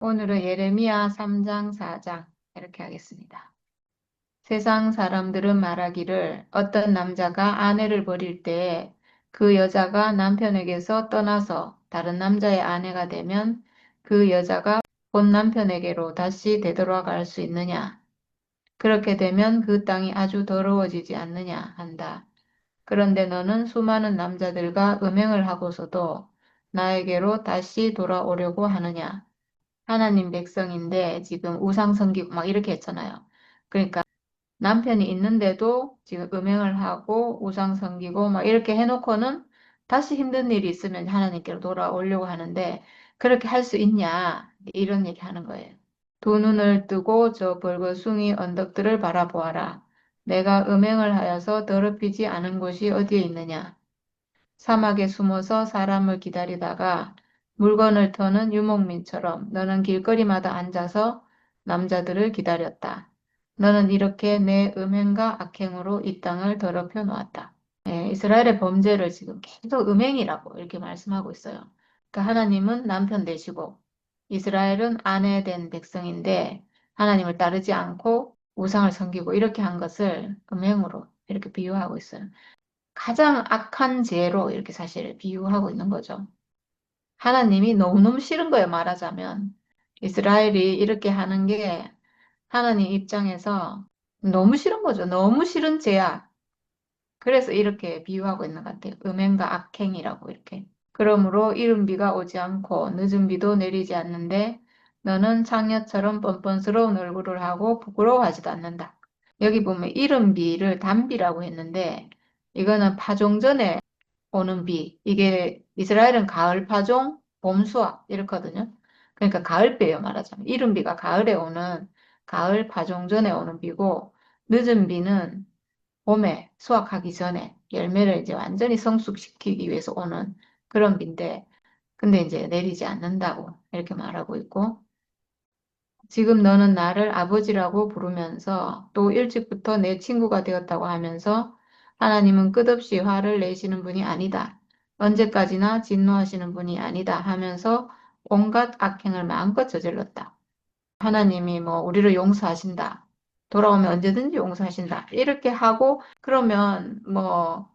오늘은 예레미야 3장, 4장 이렇게 하겠습니다. 세상 사람들은 말하기를 어떤 남자가 아내를 버릴 때에 그 여자가 남편에게서 떠나서 다른 남자의 아내가 되면 그 여자가 본 남편에게로 다시 되돌아갈 수 있느냐? 그렇게 되면 그 땅이 아주 더러워지지 않느냐 한다. 그런데 너는 수많은 남자들과 음행을 하고서도 나에게로 다시 돌아오려고 하느냐? 하나님 백성인데 지금 우상 섬기고 막 이렇게 했잖아요. 그러니까 남편이 있는데도 지금 음행을 하고 우상 섬기고 막 이렇게 해놓고는 다시 힘든 일이 있으면 하나님께로 돌아오려고 하는데 그렇게 할 수 있냐? 이런 얘기 하는 거예요. 두 눈을 뜨고 저 벌거숭이 언덕들을 바라보아라. 내가 음행을 하여서 더럽히지 않은 곳이 어디에 있느냐? 사막에 숨어서 사람을 기다리다가 물건을 터는 유목민처럼 너는 길거리마다 앉아서 남자들을 기다렸다. 너는 이렇게 내 음행과 악행으로 이 땅을 더럽혀 놓았다. 예, 이스라엘의 범죄를 지금 계속 음행이라고 이렇게 말씀하고 있어요. 그러니까 하나님은 남편 되시고 이스라엘은 아내 된 백성인데 하나님을 따르지 않고 우상을 섬기고 이렇게 한 것을 음행으로 이렇게 비유하고 있어요. 가장 악한 죄로 이렇게 사실 비유하고 있는 거죠. 하나님이 너무너무 싫은 거예요, 말하자면. 이스라엘이 이렇게 하는 게 하나님 입장에서 너무 싫은 거죠. 너무 싫은 죄야. 그래서 이렇게 비유하고 있는 것 같아요. 음행과 악행이라고 이렇게. 그러므로 이른 비가 오지 않고 늦은 비도 내리지 않는데 너는 창녀처럼 뻔뻔스러운 얼굴을 하고 부끄러워하지도 않는다. 여기 보면 이른 비를 단비라고 했는데 이거는 파종 전에 오는 비. 이게 이스라엘은 가을 파종, 봄 수확 이렇거든요. 그러니까 가을비예요, 말하자면. 이른 비가 가을에 오는 가을 파종 전에 오는 비고 늦은 비는 봄에 수확하기 전에 열매를 이제 완전히 성숙시키기 위해서 오는 그런 비인데 근데 이제 내리지 않는다고 이렇게 말하고 있고 지금 너는 나를 아버지라고 부르면서 또 일찍부터 내 친구가 되었다고 하면서 하나님은 끝없이 화를 내시는 분이 아니다. 언제까지나 진노하시는 분이 아니다 하면서 온갖 악행을 마음껏 저질렀다. 하나님이 뭐 우리를 용서하신다. 돌아오면 언제든지 용서하신다. 이렇게 하고 그러면 뭐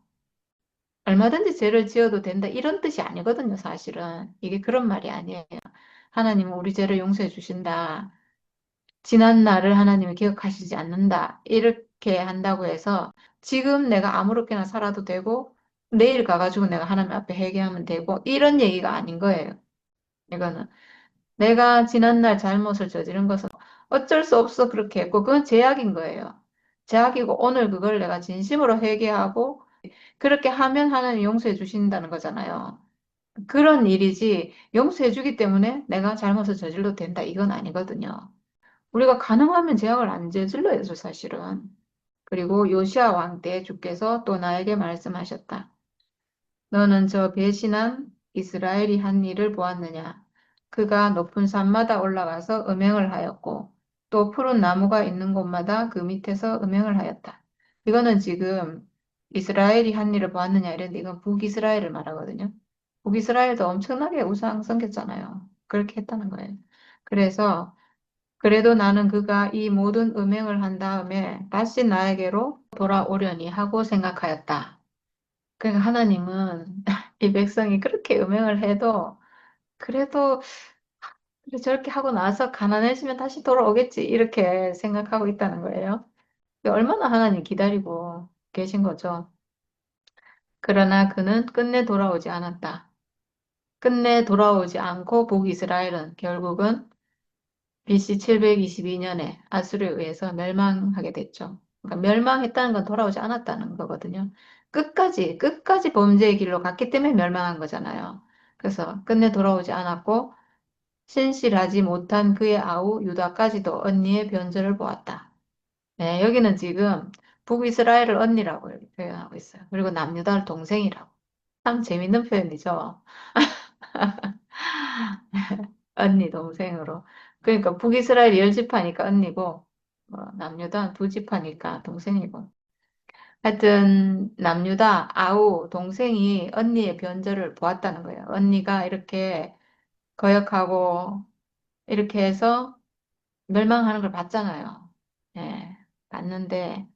얼마든지 죄를 지어도 된다. 이런 뜻이 아니거든요, 사실은. 이게 그런 말이 아니에요. 하나님은 우리 죄를 용서해 주신다. 지난 날을 하나님이 기억하시지 않는다. 이렇게 한다고 해서 지금 내가 아무렇게나 살아도 되고 내일 가가지고 내가 하나님 앞에 회개하면 되고 이런 얘기가 아닌 거예요. 이거는 내가 지난 날 잘못을 저지른 것은 어쩔 수 없어 그렇게 했고 그건 제약인 거예요. 제약이고 오늘 그걸 내가 진심으로 회개하고 그렇게 하면 하나님 용서해 주신다는 거잖아요. 그런 일이지 용서해 주기 때문에 내가 잘못을 저질러도 된다 이건 아니거든요. 우리가 가능하면 제약을 안 저질러야죠, 사실은. 그리고 요시아 왕 때 주께서 또 나에게 말씀하셨다. 너는 저 배신한 이스라엘이 한 일을 보았느냐? 그가 높은 산마다 올라가서 음행을 하였고 또 푸른 나무가 있는 곳마다 그 밑에서 음행을 하였다. 이거는 지금 이스라엘이 한 일을 보았느냐 이랬는데 이건 북이스라엘을 말하거든요. 북이스라엘도 엄청나게 우상 섬겼잖아요. 그렇게 했다는 거예요. 그래서 그래도 나는 그가 이 모든 음행을 한 다음에 다시 나에게로 돌아오려니 하고 생각하였다. 그러니까 하나님은 이 백성이 그렇게 음행을 해도 그래도 그래, 저렇게 하고 나서 가난해지면 다시 돌아오겠지 이렇게 생각하고 있다는 거예요. 얼마나 하나님 기다리고 계신 거죠. 그러나 그는 끝내 돌아오지 않았다. 끝내 돌아오지 않고 북이스라엘은 결국은 BC 722년에 아수르에 의해서 멸망하게 됐죠. 그러니까 멸망했다는 건 돌아오지 않았다는 거거든요. 끝까지 범죄의 길로 갔기 때문에 멸망한 거잖아요. 그래서 끝내 돌아오지 않았고 신실하지 못한 그의 아우 유다까지도 언니의 변절을 보았다. 네, 여기는 지금 북이스라엘을 언니라고 이렇게 표현하고 있어요. 그리고 남유다를 동생이라고. 참 재밌는 표현이죠. 언니 동생으로. 그러니까 북이스라엘 열 지파니까 언니고 남유다 두 지파니까 동생이고. 하여튼 남유다 아우 동생이 언니의 변절을 보았다는 거예요. 언니가 이렇게 거역하고 이렇게 해서 멸망하는 걸 봤잖아요. 예, 봤는데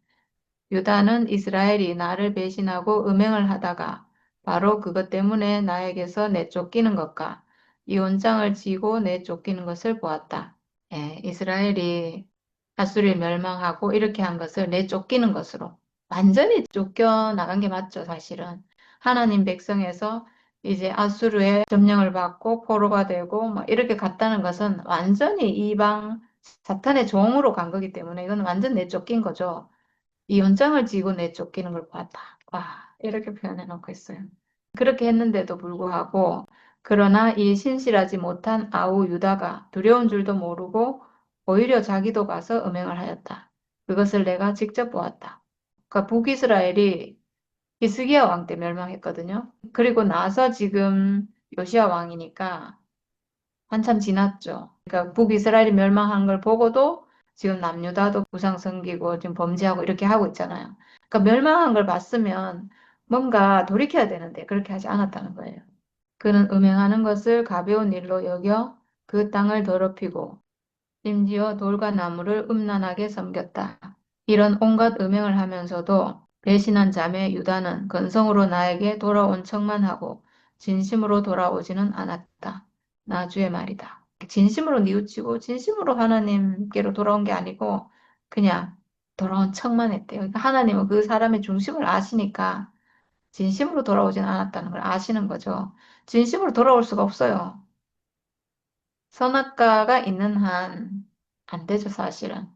유다는 이스라엘이 나를 배신하고 음행을 하다가 바로 그것 때문에 나에게서 내쫓기는 것과 이 온장을 쥐고 내쫓기는 것을 보았다. 예, 이스라엘이 아수리를 멸망하고 이렇게 한 것을 내쫓기는 것으로 완전히 쫓겨나간 게 맞죠, 사실은. 하나님 백성에서 이제 아수르의 점령을 받고 포로가 되고 뭐 이렇게 갔다는 것은 완전히 이방 사탄의 종으로 간 거기 때문에 이건 완전 내쫓긴 거죠. 이 연장을 지고 내쫓기는 걸 봤다. 와, 이렇게 표현해 놓고 있어요. 그렇게 했는데도 불구하고, 그러나 이 신실하지 못한 아우 유다가 두려운 줄도 모르고 오히려 자기도 가서 음행을 하였다. 그것을 내가 직접 보았다. 그러니까 북이스라엘이 히스기야 왕 때 멸망했거든요. 그리고 나서 지금 요시야 왕이니까 한참 지났죠. 그러니까 북이스라엘이 멸망한 걸 보고도 지금 남유다도 우상 섬기고 지금 범죄하고 이렇게 하고 있잖아요. 그러니까 멸망한 걸 봤으면 뭔가 돌이켜야 되는데 그렇게 하지 않았다는 거예요. 그는 음행하는 것을 가벼운 일로 여겨 그 땅을 더럽히고 심지어 돌과 나무를 음란하게 섬겼다. 이런 온갖 음행을 하면서도 배신한 자매 유다는 건성으로 나에게 돌아온 척만 하고 진심으로 돌아오지는 않았다. 나주의 말이다. 진심으로 뉘우치고 진심으로 하나님께로 돌아온 게 아니고 그냥 돌아온 척만 했대요. 그러니까 하나님은 그 사람의 중심을 아시니까 진심으로 돌아오진 않았다는 걸 아시는 거죠. 진심으로 돌아올 수가 없어요. 선악과가 있는 한 안 되죠, 사실은.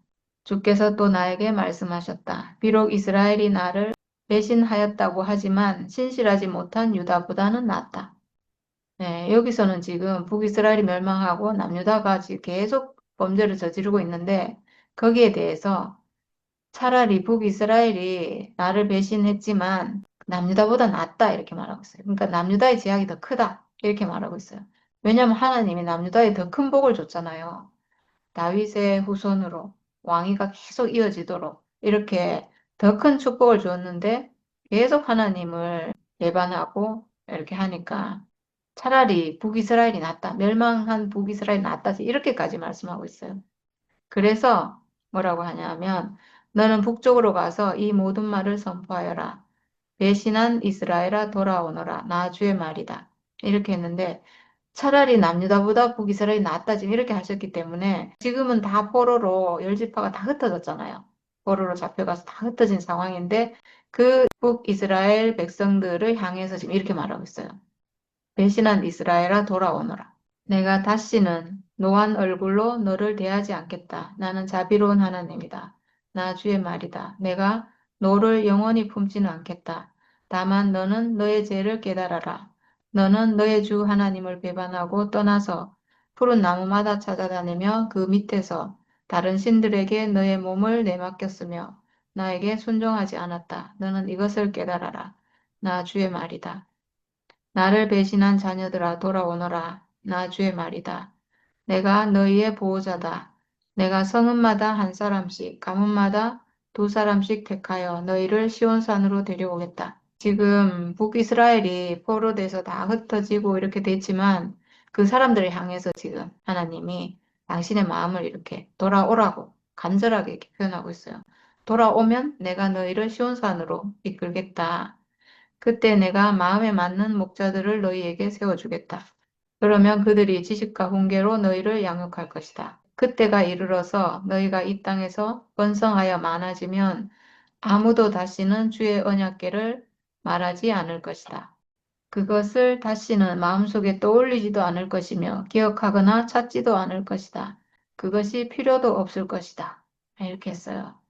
주께서 또 나에게 말씀하셨다. 비록 이스라엘이 나를 배신하였다고 하지만 신실하지 못한 유다보다는 낫다. 네, 여기서는 지금 북이스라엘이 멸망하고 남유다가 지금 계속 범죄를 저지르고 있는데 거기에 대해서 차라리 북이스라엘이 나를 배신했지만 남유다보다 낫다 이렇게 말하고 있어요. 그러니까 남유다의 제약이 더 크다 이렇게 말하고 있어요. 왜냐하면 하나님이 남유다에 더 큰 복을 줬잖아요. 다윗의 후손으로 왕위가 계속 이어지도록 이렇게 더 큰 축복을 줬는데 계속 하나님을 배반하고 이렇게 하니까 차라리 북이스라엘이 낫다. 멸망한 북이스라엘이 낫다. 이렇게까지 말씀하고 있어요. 그래서 뭐라고 하냐면 너는 북쪽으로 가서 이 모든 말을 선포하여라. 배신한 이스라엘아 돌아오너라. 나 주의 말이다. 이렇게 했는데 차라리 남유다보다 북이스라엘이 낫다 지금 이렇게 하셨기 때문에 지금은 다 포로로 열 지파가 다 흩어졌잖아요. 포로로 잡혀가서 다 흩어진 상황인데 그 북이스라엘 백성들을 향해서 지금 이렇게 말하고 있어요. 배신한 이스라엘아 돌아오너라. 내가 다시는 노한 얼굴로 너를 대하지 않겠다. 나는 자비로운 하나님이다. 나 주의 말이다. 내가 너를 영원히 품지는 않겠다. 다만 너는 너의 죄를 깨달아라. 너는 너의 주 하나님을 배반하고 떠나서 푸른 나무마다 찾아다니며 그 밑에서 다른 신들에게 너의 몸을 내맡겼으며 나에게 순종하지 않았다. 너는 이것을 깨달아라. 나 주의 말이다. 나를 배신한 자녀들아 돌아오너라. 나 주의 말이다. 내가 너희의 보호자다. 내가 성읍마다 한 사람씩, 가문마다 두 사람씩 택하여 너희를 시온산으로 데려오겠다. 지금 북이스라엘이 포로돼서 다 흩어지고 이렇게 됐지만 그 사람들을 향해서 지금 하나님이 당신의 마음을 이렇게 돌아오라고 간절하게 이렇게 표현하고 있어요. 돌아오면 내가 너희를 시온산으로 이끌겠다. 그때 내가 마음에 맞는 목자들을 너희에게 세워주겠다. 그러면 그들이 지식과 훈계로 너희를 양육할 것이다. 그때가 이르러서 너희가 이 땅에서 번성하여 많아지면 아무도 다시는 주의 언약궤를 말하지 않을 것이다. 그것을 다시는 마음속에 떠올리지도 않을 것이며 기억하거나 찾지도 않을 것이다. 그것이 필요도 없을 것이다. 이렇게 했어요.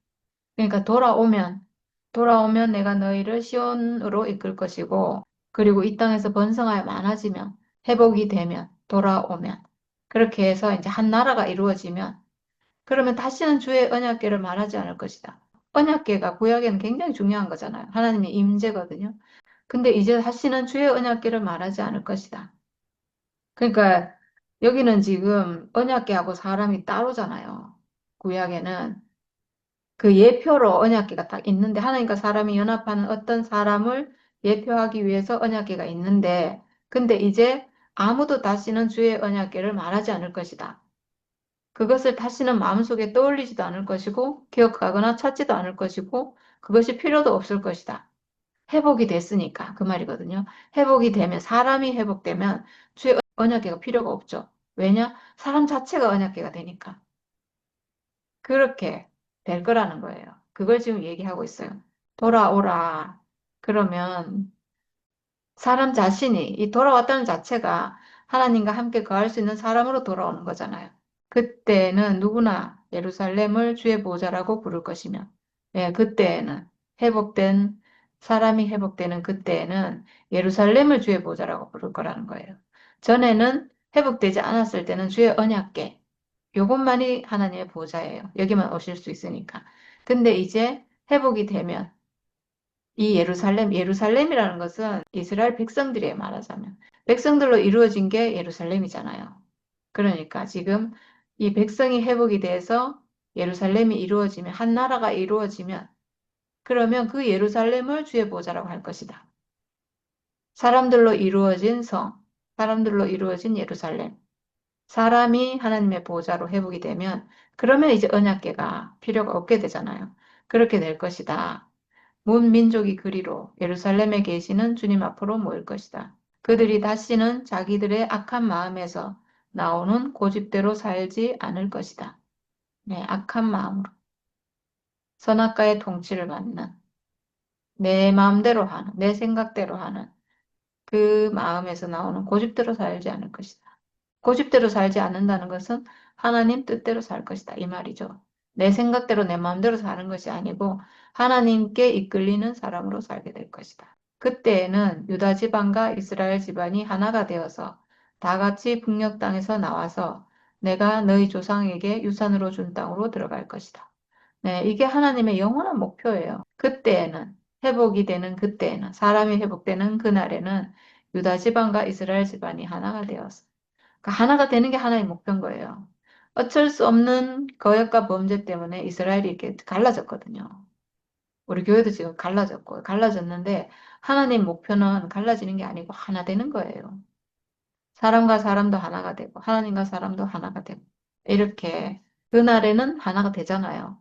그러니까 돌아오면 내가 너희를 시온으로 이끌 것이고, 그리고 이 땅에서 번성하여 많아지면, 회복이 되면, 돌아오면, 그렇게 해서 이제 한 나라가 이루어지면, 그러면 다시는 주의 언약궤를 말하지 않을 것이다. 언약궤가 구약에는 굉장히 중요한 거잖아요. 하나님의 임재거든요. 근데 이제 다시는 주의 언약궤를 말하지 않을 것이다. 그러니까 여기는 지금 언약궤하고 사람이 따로잖아요. 구약에는. 그 예표로 언약궤가 딱 있는데 하나님과 사람이 연합하는 어떤 사람을 예표하기 위해서 언약궤가 있는데 근데 이제 아무도 다시는 주의 언약궤를 말하지 않을 것이다. 그것을 다시는 마음속에 떠올리지도 않을 것이고, 기억하거나 찾지도 않을 것이고, 그것이 필요도 없을 것이다. 회복이 됐으니까 그 말이거든요. 회복이 되면, 사람이 회복되면 주의 언약궤가 필요가 없죠. 왜냐? 사람 자체가 언약궤가 되니까. 그렇게 될 거라는 거예요. 그걸 지금 얘기하고 있어요. 돌아오라. 그러면 사람 자신이 이 돌아왔다는 자체가 하나님과 함께 거할 수 있는 사람으로 돌아오는 거잖아요. 그때는 누구나 예루살렘을 주의 보호자라고 부를 것이며, 예, 그때에는 회복된 사람이 회복되는 그때에는 예루살렘을 주의 보호자라고 부를 거라는 거예요. 전에는 회복되지 않았을 때는 주의 언약궤, 요것만이 하나님의 보호자예요. 여기만 오실 수 있으니까. 근데 이제 회복이 되면 이 예루살렘이라는 것은 이스라엘 백성들이에요, 말하자면. 백성들로 이루어진 게 예루살렘이잖아요. 그러니까 지금 이 백성이 회복이 돼서 예루살렘이 이루어지면, 한 나라가 이루어지면, 그러면 그 예루살렘을 주의 보호자라고 할 것이다. 사람들로 이루어진 성, 사람들로 이루어진 예루살렘. 사람이 하나님의 보호자로 회복이 되면, 그러면 이제 언약궤가 필요가 없게 되잖아요. 그렇게 될 것이다. 문 민족이 그리로 예루살렘에 계시는 주님 앞으로 모일 것이다. 그들이 다시는 자기들의 악한 마음에서 나오는 고집대로 살지 않을 것이다. 네, 악한 마음으로 선악과의 통치를 받는 내 마음대로 하는 내 생각대로 하는 그 마음에서 나오는 고집대로 살지 않을 것이다. 고집대로 살지 않는다는 것은 하나님 뜻대로 살 것이다. 이 말이죠. 내 생각대로 내 마음대로 사는 것이 아니고 하나님께 이끌리는 사람으로 살게 될 것이다. 그때에는 유다 지방과 이스라엘 집안이 하나가 되어서 다 같이 북녘 땅에서 나와서 내가 너희 조상에게 유산으로 준 땅으로 들어갈 것이다. 네, 이게 하나님의 영원한 목표예요. 그때에는 회복이 되는 그때에는 사람이 회복되는 그날에는 유다 지방과 이스라엘 집안이 하나가 되어서 그러니까 하나가 되는 게 하나의 목표인 거예요. 어쩔 수 없는 거역과 범죄 때문에 이스라엘이 이렇게 갈라졌거든요. 우리 교회도 지금 갈라졌고, 갈라졌는데 하나님 목표는 갈라지는 게 아니고 하나 되는 거예요. 사람과 사람도 하나가 되고, 하나님과 사람도 하나가 되고, 이렇게 그날에는 하나가 되잖아요.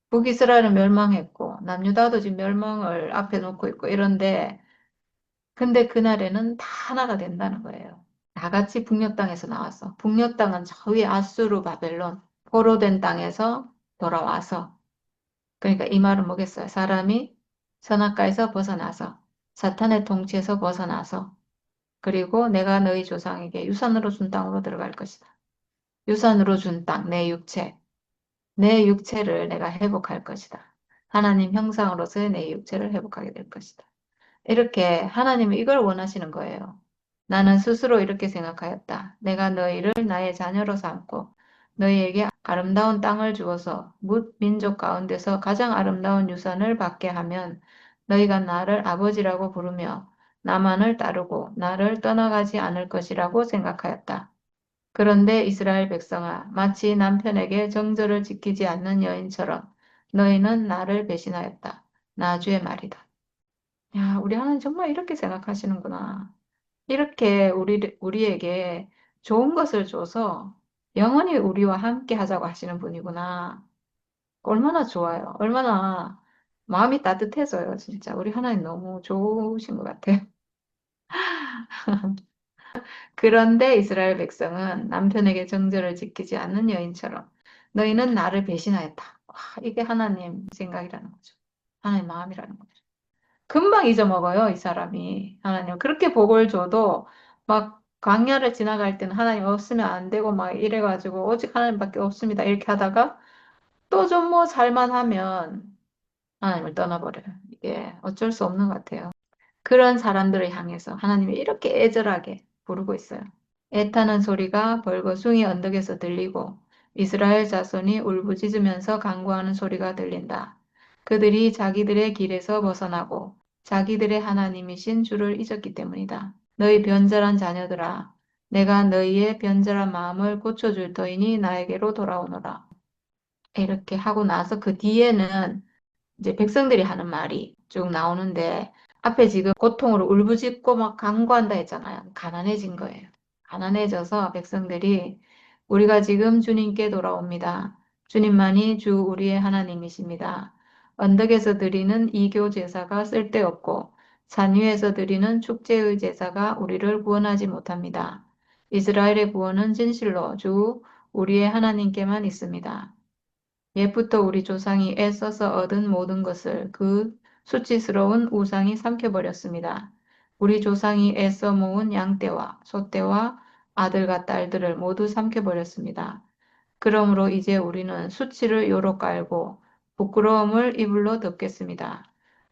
북이스라엘은 멸망했고, 남유다도 지금 멸망을 앞에 놓고 있고, 이런데, 근데 그날에는 다 하나가 된다는 거예요. 다 같이 북녘 땅에서 나왔어. 북녘 땅은 저 위에 아수르 바벨론 포로된 땅에서 돌아와서 그러니까 이 말은 뭐겠어요? 사람이 선악과에서 벗어나서 사탄의 통치에서 벗어나서 그리고 내가 너희 조상에게 유산으로 준 땅으로 들어갈 것이다. 유산으로 준 땅, 내 육체, 내 육체를 내가 회복할 것이다. 하나님 형상으로서의 내 육체를 회복하게 될 것이다. 이렇게 하나님은 이걸 원하시는 거예요. 나는 스스로 이렇게 생각하였다. 내가 너희를 나의 자녀로 삼고 너희에게 아름다운 땅을 주어서 뭇 민족 가운데서 가장 아름다운 유산을 받게 하면 너희가 나를 아버지라고 부르며 나만을 따르고 나를 떠나가지 않을 것이라고 생각하였다. 그런데 이스라엘 백성아, 마치 남편에게 정절을 지키지 않는 여인처럼 너희는 나를 배신하였다. 나 주의 말이다. 야, 우리 하나님 정말 이렇게 생각하시는구나. 이렇게 우리에게 좋은 것을 줘서 영원히 우리와 함께 하자고 하시는 분이구나. 얼마나 좋아요. 얼마나 마음이 따뜻해져요, 진짜. 우리 하나님 너무 좋으신 것 같아요. 그런데 이스라엘 백성은 남편에게 정절을 지키지 않는 여인처럼 너희는 나를 배신하였다. 와, 이게 하나님 생각이라는 거죠. 하나님 마음이라는 거죠. 금방 잊어먹어요, 이 사람이. 하나님. 그렇게 복을 줘도 막 광야를 지나갈 때는 하나님 없으면 안 되고 막 이래가지고 오직 하나님밖에 없습니다. 이렇게 하다가 또 좀 뭐 잘만 하면 하나님을 떠나버려요. 이게 어쩔 수 없는 것 같아요. 그런 사람들을 향해서 하나님이 이렇게 애절하게 부르고 있어요. 애타는 소리가 벌거숭이 언덕에서 들리고 이스라엘 자손이 울부짖으면서 간구하는 소리가 들린다. 그들이 자기들의 길에서 벗어나고 자기들의 하나님이신 주를 잊었기 때문이다. 너희 변절한 자녀들아, 내가 너희의 변절한 마음을 고쳐줄 터이니 나에게로 돌아오너라. 이렇게 하고 나서 그 뒤에는 이제 백성들이 하는 말이 쭉 나오는데 앞에 지금 고통으로 울부짖고 막 간구한다 했잖아요. 가난해진 거예요. 가난해져서 백성들이 우리가 지금 주님께 돌아옵니다. 주님만이 주 우리의 하나님이십니다. 언덕에서 드리는 이교 제사가 쓸데없고 산 위에서 드리는 축제의 제사가 우리를 구원하지 못합니다. 이스라엘의 구원은 진실로 주 우리의 하나님께만 있습니다. 옛부터 우리 조상이 애써서 얻은 모든 것을 그 수치스러운 우상이 삼켜버렸습니다. 우리 조상이 애써 모은 양떼와 소떼와 아들과 딸들을 모두 삼켜버렸습니다. 그러므로 이제 우리는 수치를 요로 깔고 부끄러움을 이불로 덮겠습니다.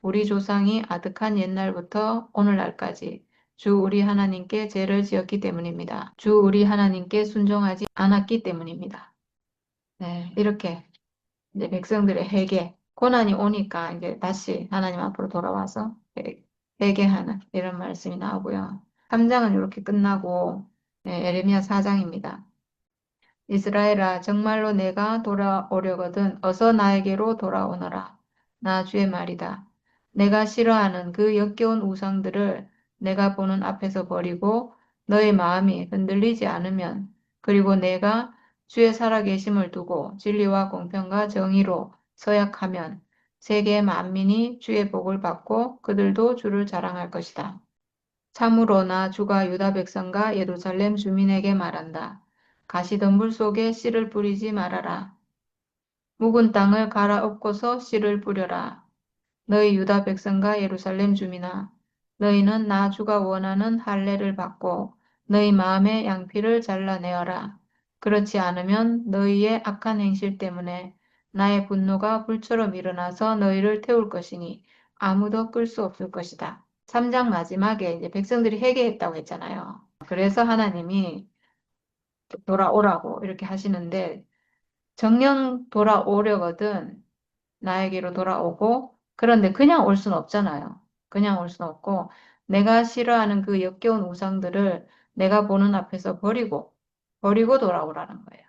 우리 조상이 아득한 옛날부터 오늘날까지 주 우리 하나님께 죄를 지었기 때문입니다. 주 우리 하나님께 순종하지 않았기 때문입니다. 네, 이렇게 이제 백성들의 회개, 고난이 오니까 이제 다시 하나님 앞으로 돌아와서 회개하는 이런 말씀이 나오고요. 3장은 이렇게 끝나고 에레미야 4장입니다. 이스라엘아, 정말로 내가 돌아오려거든 어서 나에게로 돌아오너라. 나 주의 말이다. 내가 싫어하는 그 역겨운 우상들을 내가 보는 앞에서 버리고 너의 마음이 흔들리지 않으면 그리고 내가 주의 살아계심을 두고 진리와 공평과 정의로 서약하면 세계 만민이 주의 복을 받고 그들도 주를 자랑할 것이다. 참으로 나 주가 유다 백성과 예루살렘 주민에게 말한다. 가시덤불 속에 씨를 뿌리지 말아라. 묵은 땅을 갈아엎고서 씨를 뿌려라. 너희 유다 백성과 예루살렘 주민아, 너희는 나 주가 원하는 할례를 받고 너희 마음의 양피를 잘라내어라. 그렇지 않으면 너희의 악한 행실 때문에 나의 분노가 불처럼 일어나서 너희를 태울 것이니 아무도 끌 수 없을 것이다. 3장 마지막에 이제 백성들이 회개했다고 했잖아요. 그래서 하나님이 돌아오라고 이렇게 하시는데 정령 돌아오려거든 나에게로 돌아오고 그런데 그냥 올 수는 없잖아요. 그냥 올 수는 없고 내가 싫어하는 그 역겨운 우상들을 내가 보는 앞에서 버리고 돌아오라는 거예요.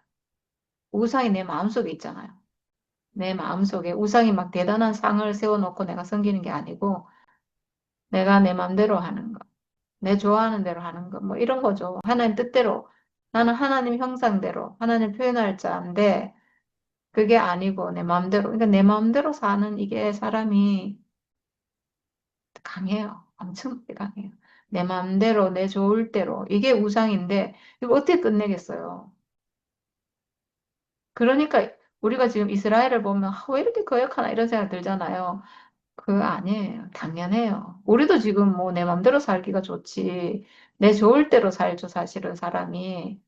우상이 내 마음속에 있잖아요. 내 마음속에 우상이 막 대단한 상을 세워놓고 내가 섬기는 게 아니고 내가 내 마음대로 하는 거. 내 좋아하는 대로 하는 거, 뭐 이런 거죠. 하나님 뜻대로. 나는 하나님 형상대로, 하나님 표현할 자인데, 그게 아니고 내 마음대로. 그러니까 내 마음대로 사는 이게 사람이 강해요. 엄청 강해요. 내 마음대로, 내 좋을 대로. 이게 우상인데, 이거 어떻게 끝내겠어요? 그러니까 우리가 지금 이스라엘을 보면, 왜 이렇게 거역하나 이런 생각 들잖아요. 그거 아니에요. 당연해요. 우리도 지금 뭐 내 맘대로 살기가 좋지. 내 좋을 대로 살죠, 사실은 사람이.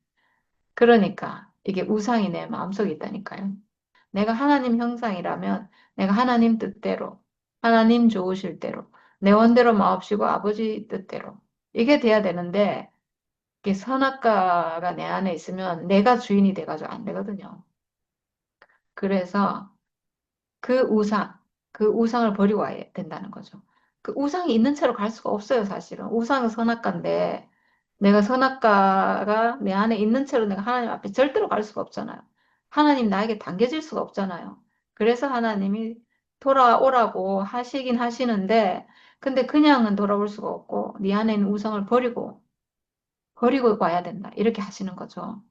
그러니까 이게 우상이 내 마음속에 있다니까요. 내가 하나님 형상이라면 내가 하나님 뜻대로, 하나님 좋으실 대로, 내 원대로 마옵시고 아버지 뜻대로. 이게 돼야 되는데 이게 선악과가 내 안에 있으면 내가 주인이 돼가지고 안 되거든요. 그래서 그 우상, 그 우상을 버리고 와야 된다는 거죠. 그 우상이 있는 채로 갈 수가 없어요, 사실은. 우상은 선악과인데, 내가 선악과가 내 안에 있는 채로 내가 하나님 앞에 절대로 갈 수가 없잖아요. 하나님 나에게 당겨질 수가 없잖아요. 그래서 하나님이 돌아오라고 하시긴 하시는데, 근데 그냥은 돌아올 수가 없고, 네 안에 있는 우상을 버리고 와야 된다. 이렇게 하시는 거죠.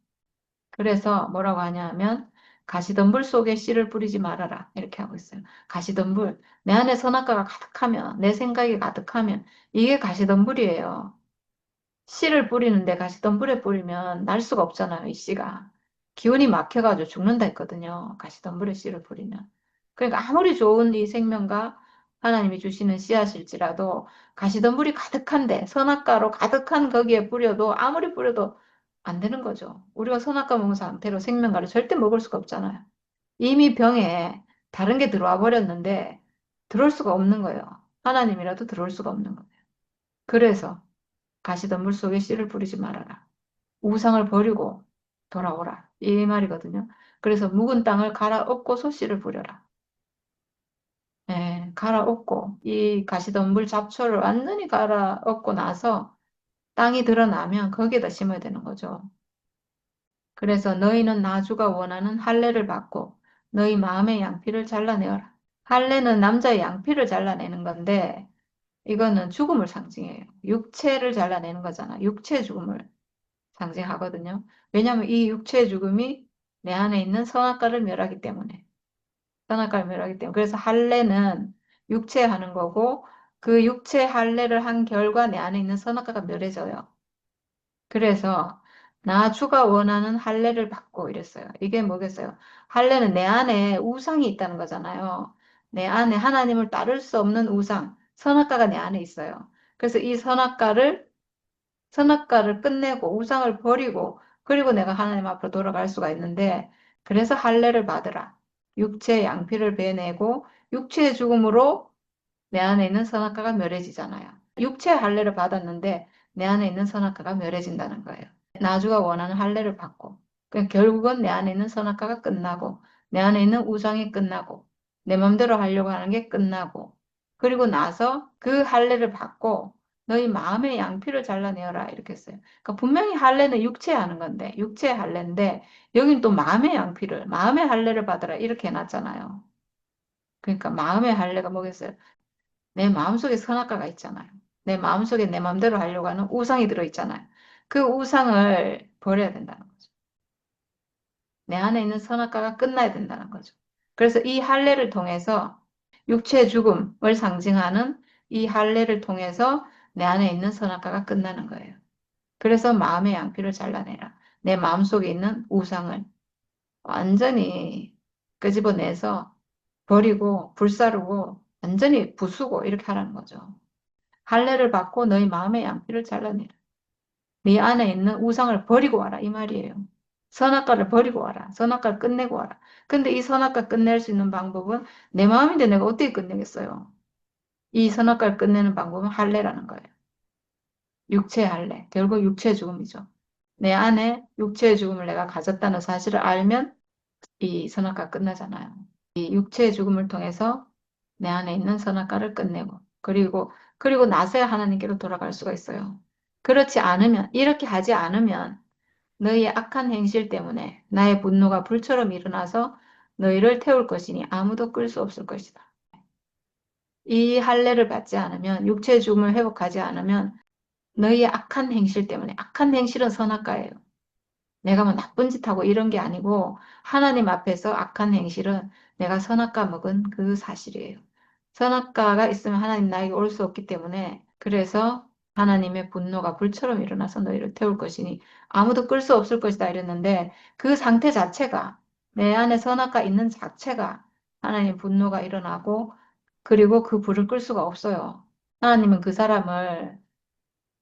그래서 뭐라고 하냐면 가시덤불 속에 씨를 뿌리지 말아라 이렇게 하고 있어요. 가시덤불 내 안에 선악과가 가득하면 내 생각이 가득하면 이게 가시덤불이에요. 씨를 뿌리는데 가시덤불에 뿌리면 날 수가 없잖아요. 이 씨가 기운이 막혀가지고 죽는다 했거든요. 가시덤불에 씨를 뿌리면 그러니까 아무리 좋은 이 생명과 하나님이 주시는 씨앗일지라도 가시덤불이 가득한데 선악과로 가득한 거기에 뿌려도 아무리 뿌려도 안 되는 거죠. 우리가 선악과 먹은 상태로 생명과를 절대 먹을 수가 없잖아요. 이미 병에 다른 게 들어와 버렸는데 들어올 수가 없는 거예요. 하나님이라도 들어올 수가 없는 거예요. 그래서 가시덤불 속에 씨를 뿌리지 말아라. 우상을 버리고 돌아오라. 이 말이거든요. 그래서 묵은 땅을 갈아엎고서 씨를 뿌려라. 예, 갈아엎고 이 가시덤불 잡초를 완전히 갈아엎고 나서 땅이 드러나면 거기에다 심어야 되는 거죠. 그래서 너희는 나주가 원하는 할례를 받고 너희 마음의 양피를 잘라내어라. 할례는 남자의 양피를 잘라내는 건데 이거는 죽음을 상징해요. 육체를 잘라내는 거잖아. 육체 죽음을 상징하거든요. 왜냐하면 이 육체의 죽음이 내 안에 있는 선악과를 멸하기 때문에. 선악과를 멸하기 때문에. 그래서 할례는 육체에 하는 거고 그 육체 할례를 한 결과 내 안에 있는 선악과가 멸해져요. 그래서 나 주가 원하는 할례를 받고 이랬어요. 이게 뭐겠어요? 할례는 내 안에 우상이 있다는 거잖아요. 내 안에 하나님을 따를 수 없는 우상, 선악과가 내 안에 있어요. 그래서 이 선악과를 끝내고 우상을 버리고 그리고 내가 하나님 앞으로 돌아갈 수가 있는데 그래서 할례를 받으라. 육체의 양피를 베내고 육체의 죽음으로 내 안에 있는 선악과가 멸해지잖아요. 육체의 할례를 받았는데 내 안에 있는 선악과가 멸해진다는 거예요. 나주가 원하는 할례를 받고 결국은 내 안에 있는 선악과가 끝나고 내 안에 있는 우상이 끝나고 내 맘대로 하려고 하는 게 끝나고 그리고 나서 그 할례를 받고 너희 마음의 양피를 잘라내어라 이렇게 했어요. 그러니까 분명히 할례는 육체에 하는 건데 육체의 할례인데 여긴 또 마음의 양피를 마음의 할례를 받으라 이렇게 해놨잖아요. 그러니까 마음의 할례가 뭐겠어요? 내 마음속에 선악과가 있잖아요. 내 마음속에 내 마음대로 하려고 하는 우상이 들어있잖아요. 그 우상을 버려야 된다는 거죠. 내 안에 있는 선악과가 끝나야 된다는 거죠. 그래서 이 할례를 통해서 육체의 죽음을 상징하는 이 할례를 통해서 내 안에 있는 선악과가 끝나는 거예요. 그래서 마음의 양피를 잘라내라. 내 마음속에 있는 우상을 완전히 끄집어내서 버리고 불사르고 완전히 부수고 이렇게 하라는 거죠. 할례를 받고 너희 마음의 양피를 잘라내라. 네 안에 있는 우상을 버리고 와라 이 말이에요. 선악과를 버리고 와라. 선악과를 끝내고 와라. 근데 이 선악과 끝낼 수 있는 방법은 내 마음인데 내가 어떻게 끝내겠어요? 이 선악과를 끝내는 방법은 할례라는 거예요. 육체 할례. 결국 육체 죽음이죠. 내 안에 육체의 죽음을 내가 가졌다는 사실을 알면 이 선악과 끝나잖아요. 이 육체의 죽음을 통해서 내 안에 있는 선악과를 끝내고 그리고 나서야 하나님께로 돌아갈 수가 있어요. 그렇지 않으면 이렇게 하지 않으면 너희의 악한 행실 때문에 나의 분노가 불처럼 일어나서 너희를 태울 것이니 아무도 끌 수 없을 것이다. 이 할례를 받지 않으면 육체의 죽음을 회복하지 않으면 너희의 악한 행실 때문에 악한 행실은 선악과예요. 내가 뭐 나쁜 짓 하고 이런 게 아니고 하나님 앞에서 악한 행실은 내가 선악과 먹은 그 사실이에요. 선악과가 있으면 하나님 나에게 올 수 없기 때문에 그래서 하나님의 분노가 불처럼 일어나서 너희를 태울 것이니 아무도 끌 수 없을 것이다 이랬는데 그 상태 자체가 내 안에 선악과 있는 자체가 하나님 분노가 일어나고 그리고 그 불을 끌 수가 없어요. 하나님은 그 사람을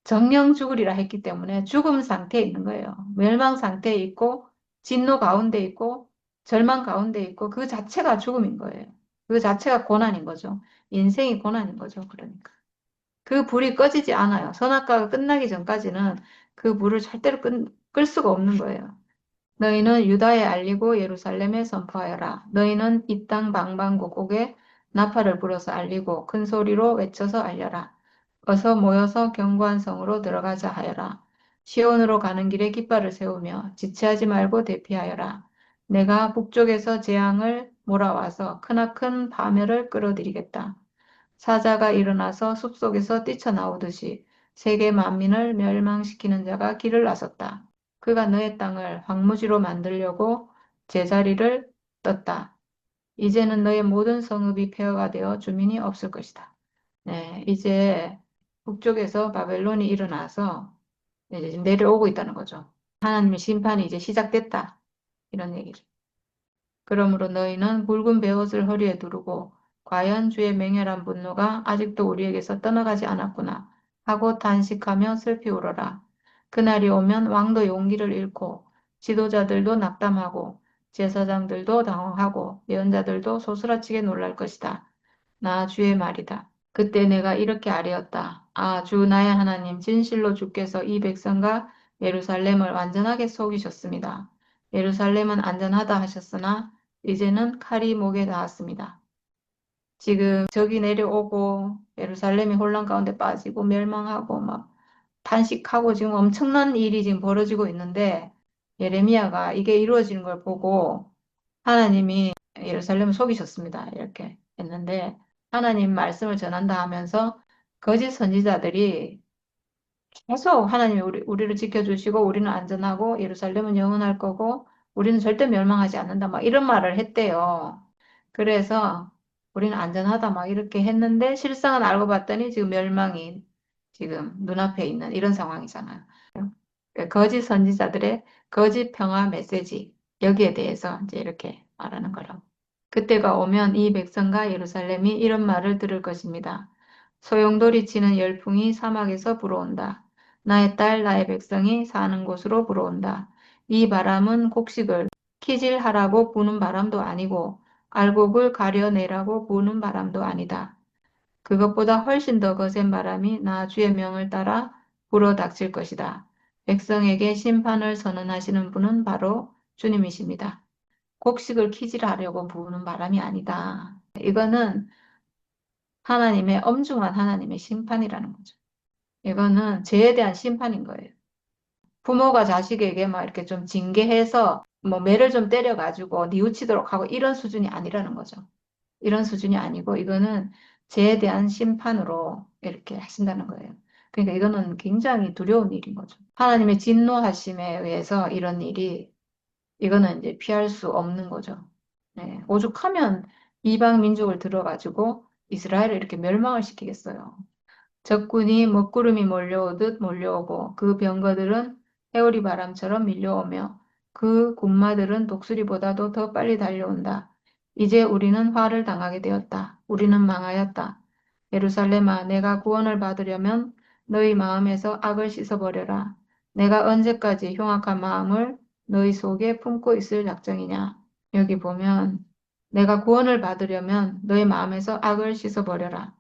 정령 죽으리라 했기 때문에 죽음 상태에 있는 거예요. 멸망 상태에 있고 진노 가운데 있고 절망 가운데 있고 그 자체가 죽음인 거예요. 그 자체가 고난인 거죠. 인생이 고난인 거죠. 그러니까. 그 불이 꺼지지 않아요. 선악과가 끝나기 전까지는 그 불을 절대로 끌 수가 없는 거예요. 너희는 유다에 알리고 예루살렘에 선포하여라. 너희는 이 땅 방방곡곡에 나팔을 불어서 알리고 큰 소리로 외쳐서 알려라. 어서 모여서 견고한 성으로 들어가자 하여라. 시온으로 가는 길에 깃발을 세우며 지체하지 말고 대피하여라. 내가 북쪽에서 재앙을 몰아와서 크나큰 파멸을 끌어들이겠다. 사자가 일어나서 숲속에서 뛰쳐나오듯이 세계 만민을 멸망시키는 자가 길을 나섰다. 그가 너의 땅을 황무지로 만들려고 제자리를 떴다. 이제는 너의 모든 성읍이 폐허가 되어 주민이 없을 것이다. 네, 이제 북쪽에서 바벨론이 일어나서 이제 지금 내려오고 있다는 거죠. 하나님의 심판이 이제 시작됐다. 이런 얘기죠. 그러므로 너희는 굵은 베옷을 허리에 두르고 과연 주의 맹렬한 분노가 아직도 우리에게서 떠나가지 않았구나 하고 단식하며 슬피 울어라. 그날이 오면 왕도 용기를 잃고 지도자들도 낙담하고 제사장들도 당황하고 예언자들도 소스라치게 놀랄 것이다. 나 주의 말이다. 그때 내가 이렇게 아뢰었다. 아, 주 나의 하나님, 진실로 주께서 이 백성과 예루살렘을 완전하게 속이셨습니다. 예루살렘은 안전하다 하셨으나 이제는 칼이 목에 닿았습니다. 지금 적이 내려오고 예루살렘이 혼란 가운데 빠지고 멸망하고 막 탄식하고 지금 엄청난 일이 지금 벌어지고 있는데 예레미야가 이게 이루어지는 걸 보고 하나님이 예루살렘을 속이셨습니다. 이렇게 했는데 하나님 말씀을 전한다 하면서 거짓 선지자들이 계속 하나님이 우리를 지켜주시고 우리는 안전하고 예루살렘은 영원할 거고 우리는 절대 멸망하지 않는다. 막 이런 말을 했대요. 그래서 우리는 안전하다 막 이렇게 했는데 실상은 알고 봤더니 지금 멸망이 지금 눈앞에 있는 이런 상황이잖아요. 거짓 선지자들의 거짓 평화 메시지 여기에 대해서 이제 이렇게 말하는 거라고. 그때가 오면 이 백성과 예루살렘이 이런 말을 들을 것입니다. 소용돌이 치는 열풍이 사막에서 불어온다. 나의 딸, 나의 백성이 사는 곳으로 불어온다. 이 바람은 곡식을 키질하라고 부는 바람도 아니고 알곡을 가려내라고 부는 바람도 아니다. 그것보다 훨씬 더 거센 바람이 나 주의 명을 따라 불어 닥칠 것이다. 백성에게 심판을 선언하시는 분은 바로 주님이십니다. 곡식을 키질하려고 부는 바람이 아니다. 이거는 하나님의 엄중한 하나님의 심판이라는 거죠. 이거는 죄에 대한 심판인 거예요. 부모가 자식에게 막 이렇게 좀 징계해서 뭐 매를 좀 때려가지고 뉘우치도록 하고 이런 수준이 아니라는 거죠. 이런 수준이 아니고 이거는 죄에 대한 심판으로 이렇게 하신다는 거예요. 그러니까 이거는 굉장히 두려운 일인 거죠. 하나님의 진노하심에 의해서 이런 일이 이거는 이제 피할 수 없는 거죠. 네, 오죽하면 이방 민족을 들어가지고 이스라엘을 이렇게 멸망을 시키겠어요. 적군이 먹구름이 몰려오듯 몰려오고 그 병거들은 해오리 바람처럼 밀려오며 그 군마들은 독수리보다도 더 빨리 달려온다. 이제 우리는 화를 당하게 되었다. 우리는 망하였다. 예루살렘아, 내가 구원을 받으려면 너희 마음에서 악을 씻어버려라. 내가 언제까지 흉악한 마음을 너희 속에 품고 있을 작정이냐. 여기 보면 내가 구원을 받으려면 너희 마음에서 악을 씻어버려라.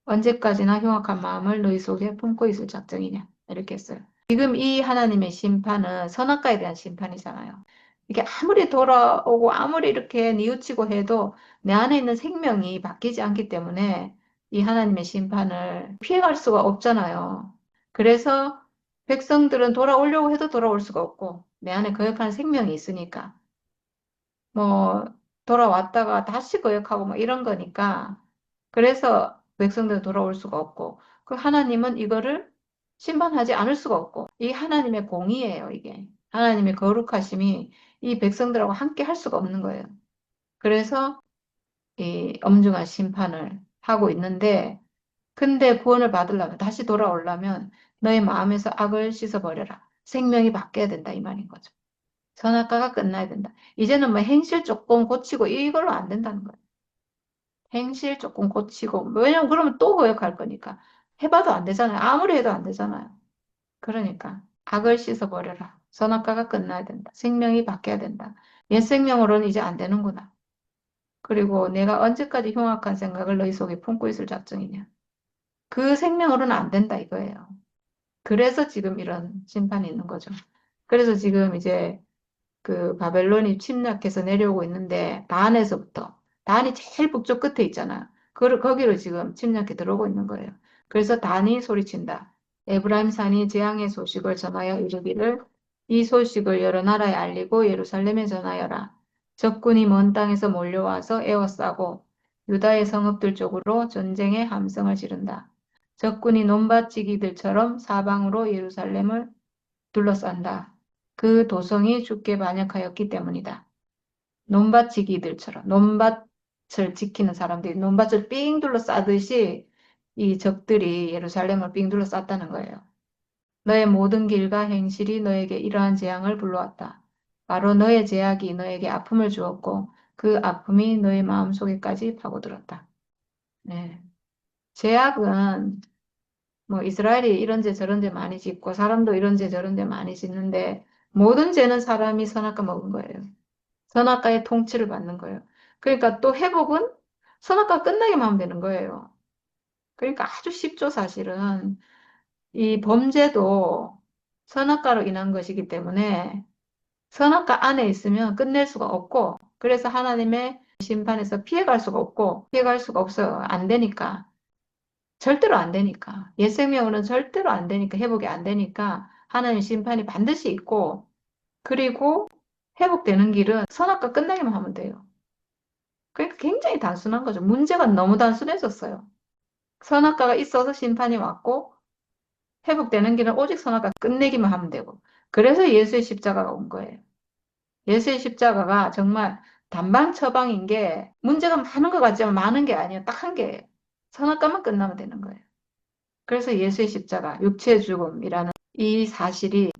언제까지나 흉악한 마음을 너희 속에 품고 있을 작정이냐. 이렇게 했어요. 지금 이 하나님의 심판은 선악과에 대한 심판이잖아요. 이게 아무리 돌아오고 아무리 이렇게 뉘우치고 해도 내 안에 있는 생명이 바뀌지 않기 때문에 이 하나님의 심판을 피해갈 수가 없잖아요. 그래서 백성들은 돌아오려고 해도 돌아올 수가 없고 내 안에 거역하는 생명이 있으니까 뭐 돌아왔다가 다시 거역하고 뭐 이런 거니까 그래서 백성들은 돌아올 수가 없고 그 하나님은 이거를 심판하지 않을 수가 없고 이 하나님의 공의예요, 이게. 하나님의 거룩하심이 이 백성들하고 함께 할 수가 없는 거예요. 그래서 이 엄중한 심판을 하고 있는데 근데 구원을 받으려면 다시 돌아오려면 너의 마음에서 악을 씻어버려라. 생명이 바뀌어야 된다 이 말인 거죠. 선악과가 끝나야 된다. 이제는 뭐 행실 조금 고치고 이걸로 안 된다는 거예요. 행실 조금 고치고 왜냐면 그러면 또 거역할 거니까 해봐도 안 되잖아요. 아무리 해도 안 되잖아요. 그러니까 악을 씻어버려라. 선악과가 끝나야 된다. 생명이 바뀌어야 된다. 옛 생명으로는 이제 안 되는구나. 그리고 내가 언제까지 흉악한 생각을 너희 속에 품고 있을 작정이냐. 그 생명으로는 안 된다 이거예요. 그래서 지금 이런 심판이 있는 거죠. 그래서 지금 이제 그 바벨론이 침략해서 내려오고 있는데 단에서부터 단이 제일 북쪽 끝에 있잖아. 거기로 지금 침략해 들어오고 있는 거예요. 그래서 단이 소리친다. 에브라임 산이 재앙의 소식을 전하여 이르기를 이 소식을 여러 나라에 알리고 예루살렘에 전하여라. 적군이 먼 땅에서 몰려와서 에워싸고 유다의 성읍들 쪽으로 전쟁의 함성을 지른다. 적군이 논밭지기들처럼 사방으로 예루살렘을 둘러싼다. 그 도성이 주께 반역하였기 때문이다. 논밭지기들처럼 논밭을 지키는 사람들이 논밭을 삥 둘러싸듯이 이 적들이 예루살렘을 삥 둘러쌌다는 거예요. 너의 모든 길과 행실이 너에게 이러한 재앙을 불러왔다. 바로 너의 제약이 너에게 아픔을 주었고 그 아픔이 너의 마음속에까지 파고들었다. 네. 제약은 뭐 이스라엘이 이런 죄 저런 죄 많이 짓고 사람도 이런 죄 저런 죄 많이 짓는데 모든 죄는 사람이 선악과 먹은 거예요. 선악과의 통치를 받는 거예요. 그러니까 또 회복은 선악과 끝나기만 하면 되는 거예요. 그러니까 아주 쉽죠, 사실은. 이 범죄도 선악과로 인한 것이기 때문에 선악과 안에 있으면 끝낼 수가 없고 그래서 하나님의 심판에서 피해갈 수가 없고 피해갈 수가 없어요. 안 되니까. 절대로 안 되니까. 옛 생명으로는 절대로 안 되니까, 회복이 안 되니까 하나님 심판이 반드시 있고, 그리고 회복되는 길은 선악과 끝나기만 하면 돼요. 그러니까 굉장히 단순한 거죠. 문제가 너무 단순해졌어요. 선악과가 있어서 심판이 왔고, 회복되는 길은 오직 선악과 끝내기만 하면 되고. 그래서 예수의 십자가가 온 거예요. 예수의 십자가가 정말 단방 처방인 게 문제가 많은 것 같지만 많은 게 아니에요. 딱 한 개예요. 선악과만 끝나면 되는 거예요. 그래서 예수의 십자가, 육체의 죽음이라는 이 사실이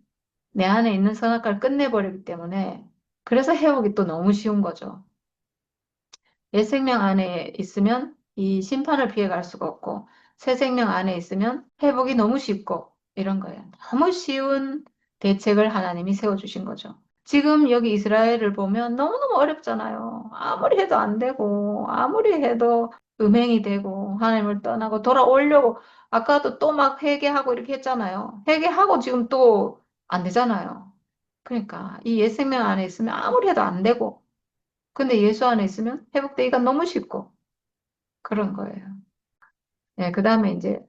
내 안에 있는 선악과를 끝내버리기 때문에 그래서 회복이 또 너무 쉬운 거죠. 옛 생명 안에 있으면 이 심판을 피해갈 수가 없고 새 생명 안에 있으면 회복이 너무 쉽고 이런 거예요. 너무 쉬운 대책을 하나님이 세워주신 거죠. 지금 여기 이스라엘을 보면 너무너무 어렵잖아요. 아무리 해도 안 되고 아무리 해도 음행이 되고 하나님을 떠나고 돌아오려고 아까도 또 막 회개하고 이렇게 했잖아요. 회개하고 지금 또 안 되잖아요. 그러니까 이 옛 생명 안에 있으면 아무리 해도 안 되고 근데 예수 안에 있으면 회복되기가 너무 쉽고 그런 거예요. 네, 그 다음에 이제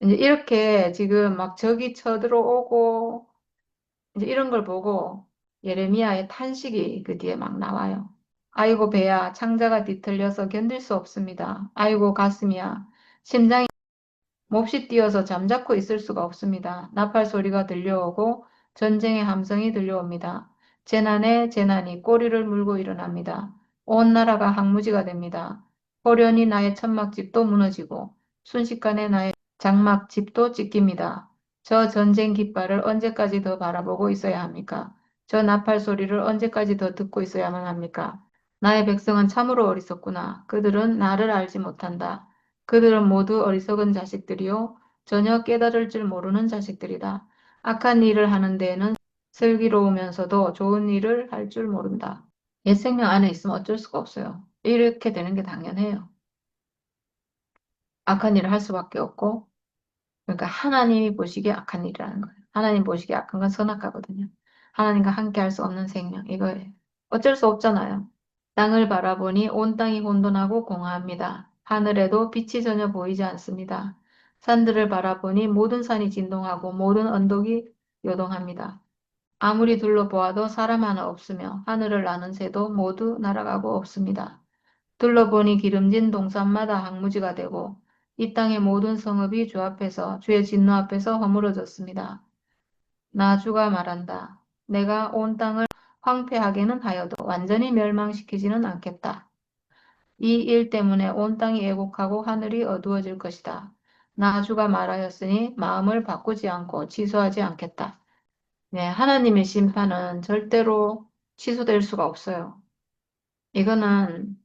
이렇게 지금 막 적이 쳐들어오고 이제 이런 걸 보고 예레미야의 탄식이 그 뒤에 막 나와요. 아이고 배야 창자가 뒤틀려서 견딜 수 없습니다. 아이고 가슴이야 심장이 몹시 뛰어서 잠자코 있을 수가 없습니다. 나팔 소리가 들려오고 전쟁의 함성이 들려옵니다. 재난에 재난이 꼬리를 물고 일어납니다. 온 나라가 항무지가 됩니다. 호련히 나의 천막집도 무너지고 순식간에 나의 장막집도 찢깁니다. 저 전쟁 깃발을 언제까지 더 바라보고 있어야 합니까? 저 나팔 소리를 언제까지 더 듣고 있어야만 합니까? 나의 백성은 참으로 어리석구나. 그들은 나를 알지 못한다. 그들은 모두 어리석은 자식들이요. 전혀 깨달을 줄 모르는 자식들이다. 악한 일을 하는 데에는 슬기로우면서도 좋은 일을 할 줄 모른다. 옛 생명 안에 있으면 어쩔 수가 없어요. 이렇게 되는 게 당연해요. 악한 일을 할 수밖에 없고, 그러니까 하나님이 보시기에 악한 일이라는 거예요. 하나님 보시기에 악한 건 선악하거든요. 하나님과 함께 할 수 없는 생명, 이거예요. 어쩔 수 없잖아요. 땅을 바라보니 온 땅이 혼돈하고 공허합니다. 하늘에도 빛이 전혀 보이지 않습니다. 산들을 바라보니 모든 산이 진동하고 모든 언덕이 요동합니다. 아무리 둘러보아도 사람 하나 없으며 하늘을 나는 새도 모두 날아가고 없습니다. 둘러보니 기름진 동산마다 황무지가 되고 이 땅의 모든 성읍이 주 앞에서 주의 진노 앞에서 허물어졌습니다. 나 주가 말한다. 내가 온 땅을 황폐하게는 하여도 완전히 멸망시키지는 않겠다. 이 일 때문에 온 땅이 애곡하고 하늘이 어두워질 것이다. 나 주가 말하였으니 마음을 바꾸지 않고 취소하지 않겠다. 네, 하나님의 심판은 절대로 취소될 수가 없어요. 이거는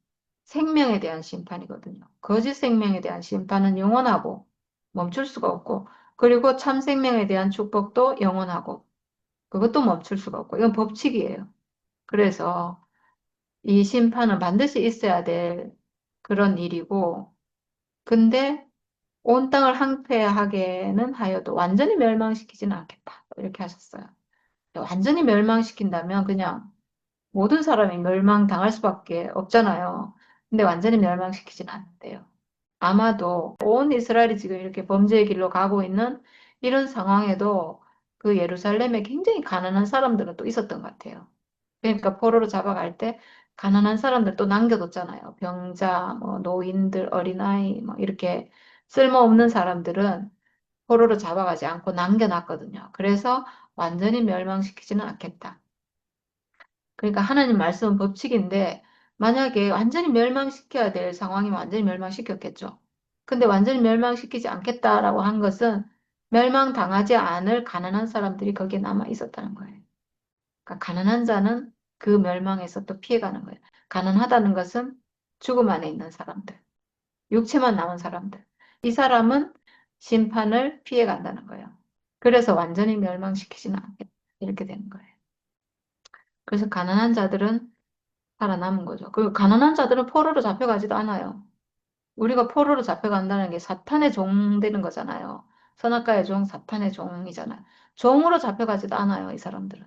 생명에 대한 심판이거든요. 거짓 생명에 대한 심판은 영원하고 멈출 수가 없고, 그리고 참 생명에 대한 축복도 영원하고, 그것도 멈출 수가 없고, 이건 법칙이에요. 그래서 이 심판은 반드시 있어야 될 그런 일이고, 근데 온 땅을 황폐하게는 하여도 완전히 멸망시키지는 않겠다. 이렇게 하셨어요. 완전히 멸망시킨다면 그냥 모든 사람이 멸망당할 수밖에 없잖아요. 근데 완전히 멸망시키진 않는데요. 아마도 온 이스라엘이 지금 이렇게 범죄의 길로 가고 있는 이런 상황에도 그 예루살렘에 굉장히 가난한 사람들은 또 있었던 것 같아요. 그러니까 포로로 잡아갈 때 가난한 사람들 또 남겨뒀잖아요. 병자, 뭐 노인들, 어린아이, 뭐 이렇게 쓸모없는 사람들은 포로로 잡아가지 않고 남겨놨거든요. 그래서 완전히 멸망시키지는 않겠다. 그러니까 하나님 말씀은 법칙인데 만약에 완전히 멸망시켜야 될 상황이면 완전히 멸망시켰겠죠. 근데 완전히 멸망시키지 않겠다라고 한 것은 멸망당하지 않을 가난한 사람들이 거기에 남아 있었다는 거예요. 그러니까 가난한 자는 그 멸망에서 또 피해가는 거예요. 가난하다는 것은 죽음 안에 있는 사람들, 육체만 남은 사람들. 이 사람은 심판을 피해간다는 거예요. 그래서 완전히 멸망시키지는 않겠다. 이렇게 되는 거예요. 그래서 가난한 자들은 살아남은 거죠. 그 가난한 자들은 포로로 잡혀가지도 않아요. 우리가 포로로 잡혀간다는 게 사탄의 종 되는 거잖아요. 선악과의 종, 사탄의 종이잖아요. 종으로 잡혀가지도 않아요, 이 사람들은.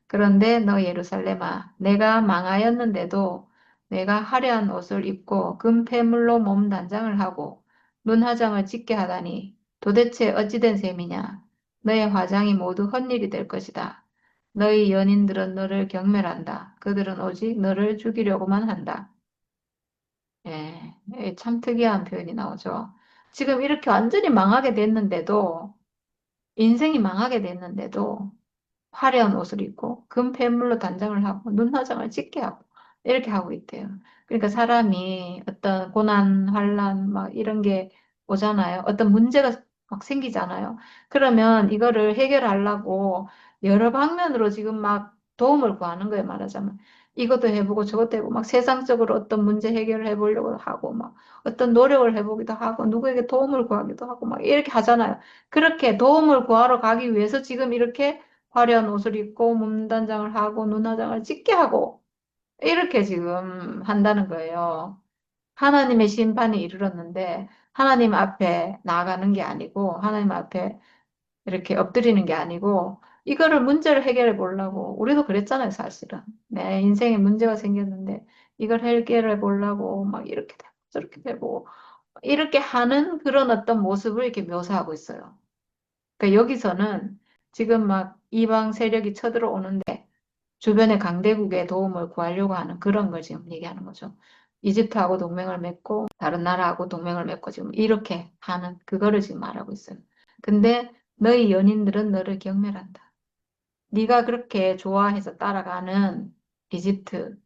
그런데 너 예루살렘아, 내가 망하였는데도 내가 화려한 옷을 입고 금폐물로 몸 단장을 하고 눈화장을 짙게 하다니 도대체 어찌 된 셈이냐? 너의 화장이 모두 헛일이 될 것이다. 너희 연인들은 너를 경멸한다. 그들은 오직 너를 죽이려고만 한다. 예, 참 특이한 표현이 나오죠. 지금 이렇게 완전히 망하게 됐는데도 인생이 망하게 됐는데도 화려한 옷을 입고 금 폐물로 단장을 하고 눈화장을 짙게 하고 이렇게 하고 있대요. 그러니까 사람이 어떤 고난, 환란 막 이런 게 오잖아요. 어떤 문제가 막 생기잖아요. 그러면 이거를 해결하려고 여러 방면으로 지금 막 도움을 구하는 거예요, 말하자면. 이것도 해보고 저것도 해보고 막 세상적으로 어떤 문제 해결을 해보려고 하고 막 어떤 노력을 해보기도 하고 누구에게 도움을 구하기도 하고 막 이렇게 하잖아요. 그렇게 도움을 구하러 가기 위해서 지금 이렇게 화려한 옷을 입고 몸단장을 하고 눈화장을 짙게 하고 이렇게 지금 한다는 거예요. 하나님의 심판이 이르렀는데 하나님 앞에 나아가는 게 아니고 하나님 앞에 이렇게 엎드리는 게 아니고 이거를 문제를 해결해 보려고 우리도 그랬잖아요, 사실은. 내 인생에 문제가 생겼는데 이걸 해결해 보려고 막 이렇게 되고 저렇게 되고 이렇게 하는 그런 어떤 모습을 이렇게 묘사하고 있어요. 그러니까 여기서는 지금 막 이방 세력이 쳐들어오는데 주변의 강대국의 도움을 구하려고 하는 그런 걸 지금 얘기하는 거죠. 이집트하고 동맹을 맺고 다른 나라하고 동맹을 맺고 지금 이렇게 하는 그거를 지금 말하고 있어요. 근데 너희 연인들은 너를 경멸한다. 네가 그렇게 좋아해서 따라가는 이집트,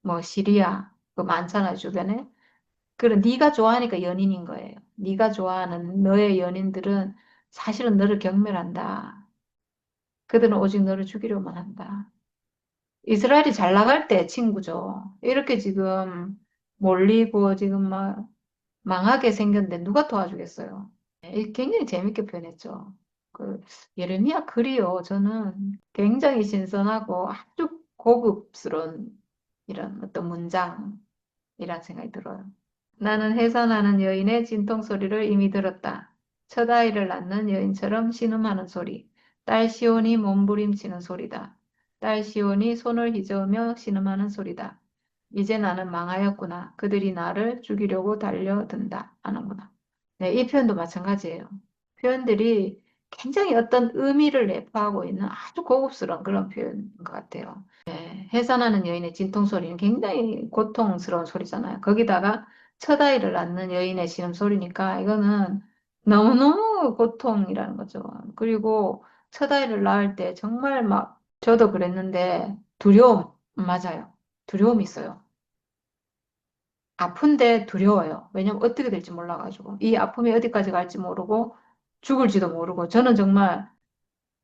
뭐 시리아, 그 많잖아요 주변에. 그래 네가 좋아하니까 연인인 거예요. 네가 좋아하는 너의 연인들은 사실은 너를 경멸한다. 그들은 오직 너를 죽이려만 한다. 이스라엘이 잘 나갈 때 친구죠. 이렇게 지금 몰리고 지금 막 망하게 생겼는데 누가 도와주겠어요? 굉장히 재밌게 표현했죠. 그 예레미야 글이요. 저는 굉장히 신선하고 아주 고급스러운 이런 어떤 문장이라는 생각이 들어요. 나는 해산하는 여인의 진통 소리를 이미 들었다. 첫 아이를 낳는 여인처럼 신음하는 소리. 딸 시온이 몸부림치는 소리다. 딸 시온이 손을 휘저으며 신음하는 소리다. 이제 나는 망하였구나. 그들이 나를 죽이려고 달려든다. 하는구나. 네, 이 표현도 마찬가지예요. 표현들이 굉장히 어떤 의미를 내포하고 있는 아주 고급스러운 그런 표현인 것 같아요. 해산하는 여인의 진통 소리는 굉장히 고통스러운 소리잖아요. 거기다가 첫 아이를 낳는 여인의 신음소리니까 이거는 너무너무 고통이라는 거죠. 그리고 첫 아이를 낳을 때 정말 막 저도 그랬는데 두려움 맞아요. 두려움이 있어요. 아픈데 두려워요. 왜냐면 어떻게 될지 몰라가지고 이 아픔이 어디까지 갈지 모르고 죽을지도 모르고 저는 정말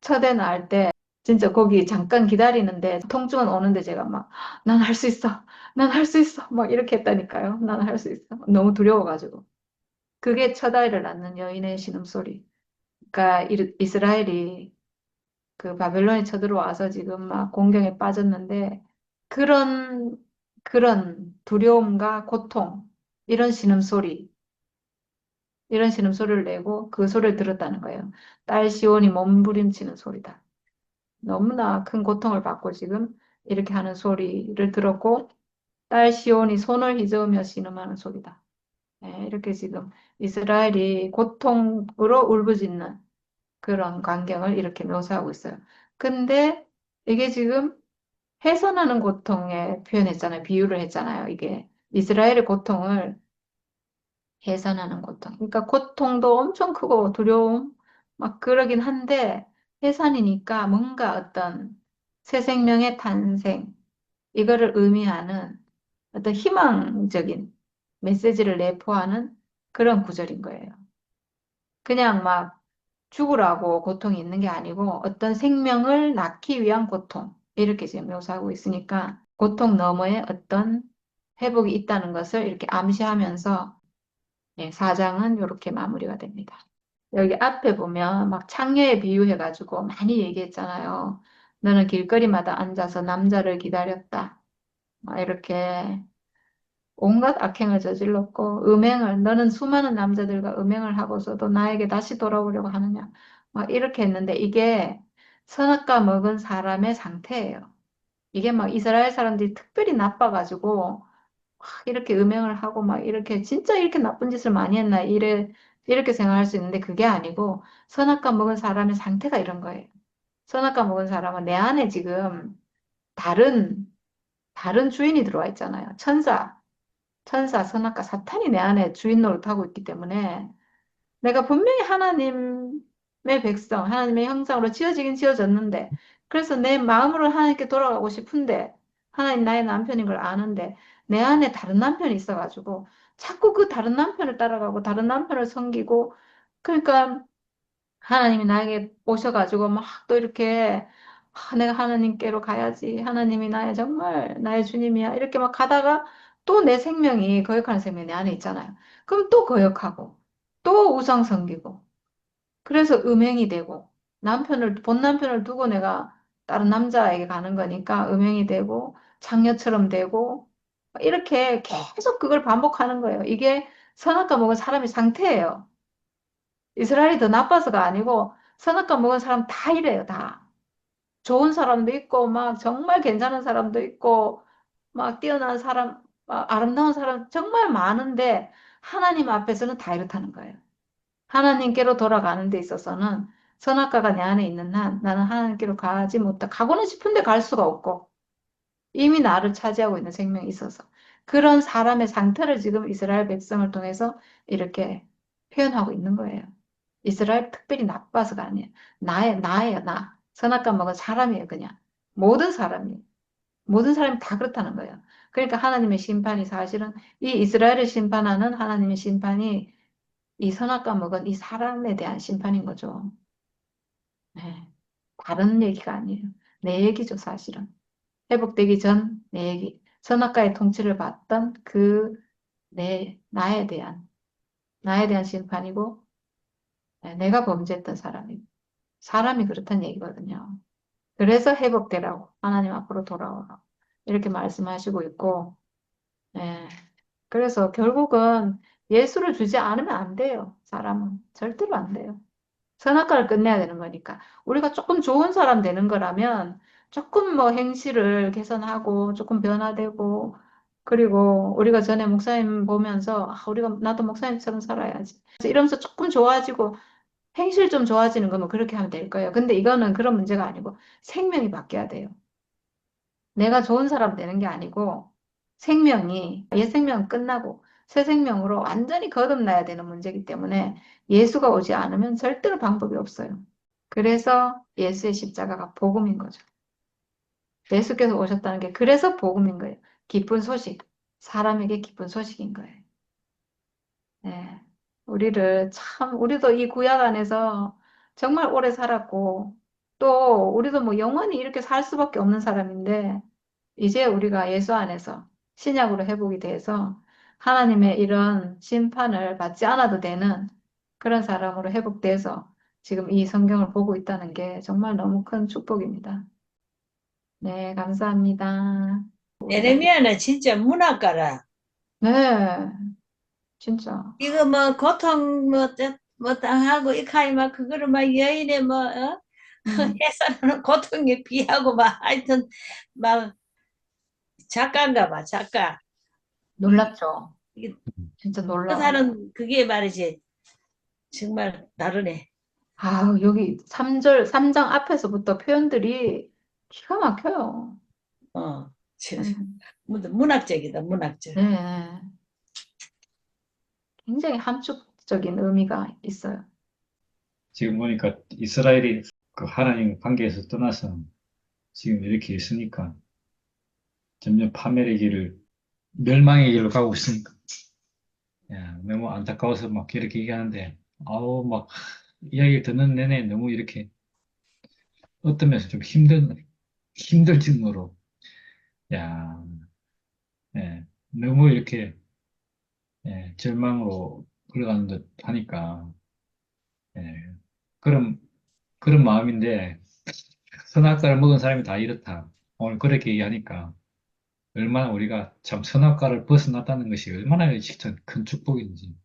첫 애 낳을 때 진짜 거기 잠깐 기다리는데 통증은 오는데 제가 막 난 할 수 있어. 난 할 수 있어. 막 이렇게 했다니까요. 난 할 수 있어. 너무 두려워가지고. 그게 첫 아이를 낳는 여인의 신음소리. 그러니까 이스라엘이 그 바벨론에 쳐들어와서 지금 막 공경에 빠졌는데 그런 두려움과 고통 이런 신음소리 이런 신음소리를 내고 그 소리를 들었다는 거예요. 딸 시온이 몸부림치는 소리다. 너무나 큰 고통을 받고 지금 이렇게 하는 소리를 들었고 딸 시온이 손을 휘저으며 신음하는 소리다. 네, 이렇게 지금 이스라엘이 고통으로 울부짖는 그런 광경을 이렇게 묘사하고 있어요. 근데 이게 지금 해산하는 고통에 표현했잖아요. 비유를 했잖아요. 이게 이스라엘의 고통을 해산하는 고통. 그러니까 고통도 엄청 크고 두려움 막 그러긴 한데 해산이니까 뭔가 어떤 새 생명의 탄생 이거를 의미하는 어떤 희망적인 메시지를 내포하는 그런 구절인 거예요. 그냥 막 죽으라고 고통이 있는 게 아니고 어떤 생명을 낳기 위한 고통 이렇게 지금 묘사하고 있으니까 고통 너머에 어떤 회복이 있다는 것을 이렇게 암시하면서 예, 4장은 이렇게 마무리가 됩니다. 여기 앞에 보면 막 창녀에 비유해가지고 많이 얘기했잖아요. 너는 길거리마다 앉아서 남자를 기다렸다. 막 이렇게 온갖 악행을 저질렀고 너는 수많은 남자들과 음행을 하고서도 나에게 다시 돌아오려고 하느냐. 막 이렇게 했는데 이게 선악과 먹은 사람의 상태예요. 이게 막 이스라엘 사람들이 특별히 나빠가지고 막 이렇게 음행을 하고 막 이렇게 진짜 이렇게 나쁜 짓을 많이 했나 이렇게 생각할 수 있는데 그게 아니고 선악과 먹은 사람의 상태가 이런 거예요. 선악과 먹은 사람은 내 안에 지금 다른 주인이 들어와 있잖아요. 천사, 선악과 사탄이 내 안에 주인 노릇하고 있기 때문에 내가 분명히 하나님을 백성, 하나님의 형상으로 지어지긴 지어졌는데, 그래서 내 마음으로 하나님께 돌아가고 싶은데, 하나님 나의 남편인 걸 아는데, 내 안에 다른 남편이 있어가지고, 자꾸 그 다른 남편을 따라가고, 다른 남편을 섬기고, 그러니까 하나님이 나에게 오셔가지고 막 또 이렇게 내가 하나님께로 가야지. 하나님이 나의 정말 나의 주님이야. 이렇게 막 가다가 또 내 생명이 거역하는 생명이 내 안에 있잖아요. 그럼 또 거역하고 또 우상 섬기고 그래서 음행이 되고 본 남편을 두고 내가 다른 남자에게 가는 거니까 음행이 되고 장녀처럼 되고 이렇게 계속 그걸 반복하는 거예요. 이게 선악과 먹은 사람의 상태예요. 이스라엘이 더 나빠서가 아니고 선악과 먹은 사람 다 이래요, 다. 좋은 사람도 있고, 막 정말 괜찮은 사람도 있고, 막 뛰어난 사람, 막 아름다운 사람 정말 많은데 하나님 앞에서는 다 이렇다는 거예요. 하나님께로 돌아가는 데 있어서는 선악과가 내 안에 있는 한 나는 하나님께로 가지 못해. 가고는 싶은데 갈 수가 없고 이미 나를 차지하고 있는 생명이 있어서 그런 사람의 상태를 지금 이스라엘 백성을 통해서 이렇게 표현하고 있는 거예요. 이스라엘 특별히 나빠서가 아니에요. 나예요, 나. 선악과 먹은 사람이에요, 그냥. 모든 사람이. 모든 사람이 다 그렇다는 거예요. 그러니까 하나님의 심판이 사실은 이 이스라엘을 심판하는 하나님의 심판이 이 선악과 먹은 이 사람에 대한 심판인 거죠. 네. 다른 얘기가 아니에요. 내 얘기죠, 사실은. 회복되기 전 내 얘기. 선악과의 통치를 받던 나에 대한 심판이고, 네, 내가 범죄했던 사람이고. 사람이 그렇다는 얘기거든요. 그래서 회복되라고 하나님 앞으로 돌아오라고 이렇게 말씀하시고 있고 예. 그래서 결국은 예수를 주지 않으면 안 돼요. 사람은 절대로 안 돼요. 선악과를 끝내야 되는 거니까 우리가 조금 좋은 사람 되는 거라면 조금 뭐 행실을 개선하고 조금 변화되고 그리고 우리가 전에 목사님 보면서 우리가 나도 목사님처럼 살아야지 이러면서 조금 좋아지고 행실 좀 좋아지는 거면 그렇게 하면 될 거예요. 근데 이거는 그런 문제가 아니고 생명이 바뀌어야 돼요. 내가 좋은 사람 되는 게 아니고 옛 생명은 끝나고 새 생명으로 완전히 거듭나야 되는 문제이기 때문에 예수가 오지 않으면 절대로 방법이 없어요. 그래서 예수의 십자가가 복음인 거죠. 예수께서 오셨다는 게 그래서 복음인 거예요. 기쁜 소식. 사람에게 기쁜 소식인 거예요. 네. 우리도 이 구약 안에서 정말 오래 살았고, 또 우리도 뭐 영원히 이렇게 살 수밖에 없는 사람인데, 이제 우리가 예수 안에서 신약으로 회복이 돼서 하나님의 이런 심판을 받지 않아도 되는 그런 사람으로 회복돼서 지금 이 성경을 보고 있다는 게 정말 너무 큰 축복입니다. 네, 감사합니다. 에레미야는 진짜 문학가라. 네, 진짜. 이거 뭐 고통 뭐 당하고 이카이 막 그거를 막 여인의 뭐 음, 해서는 고통에 비하고 막 하여튼 막 작가인가 봐 작가. 놀랍죠? 이게 진짜 놀라워요. 사는 그게 말이지 정말 다르네. 여기 3장 앞에서부터 표현들이 기가 막혀요. 어, 음, 문학적이다 문학적. 네, 굉장히 함축적인 의미가 있어요. 지금 보니까 이스라엘이 그 하나님 관계에서 떠나서 지금 이렇게 있으니까 점점 파멸의 길을, 멸망의 길로 가고 있으니까. 야, 너무 안타까워서 막 이렇게 얘기하는데, 막 이야기를 듣는 내내 너무 이렇게 어떤 면에서 좀 힘들 정도로, 야, 예, 너무 이렇게, 절망으로 흘러가는 듯 하니까, 예, 그런, 그런 마음인데, 선악과를 먹은 사람이 다 이렇다. 오늘 그렇게 얘기하니까, 얼마나 우리가 참 선악과를 벗어났다는 것이 얼마나 진짜 큰 축복인지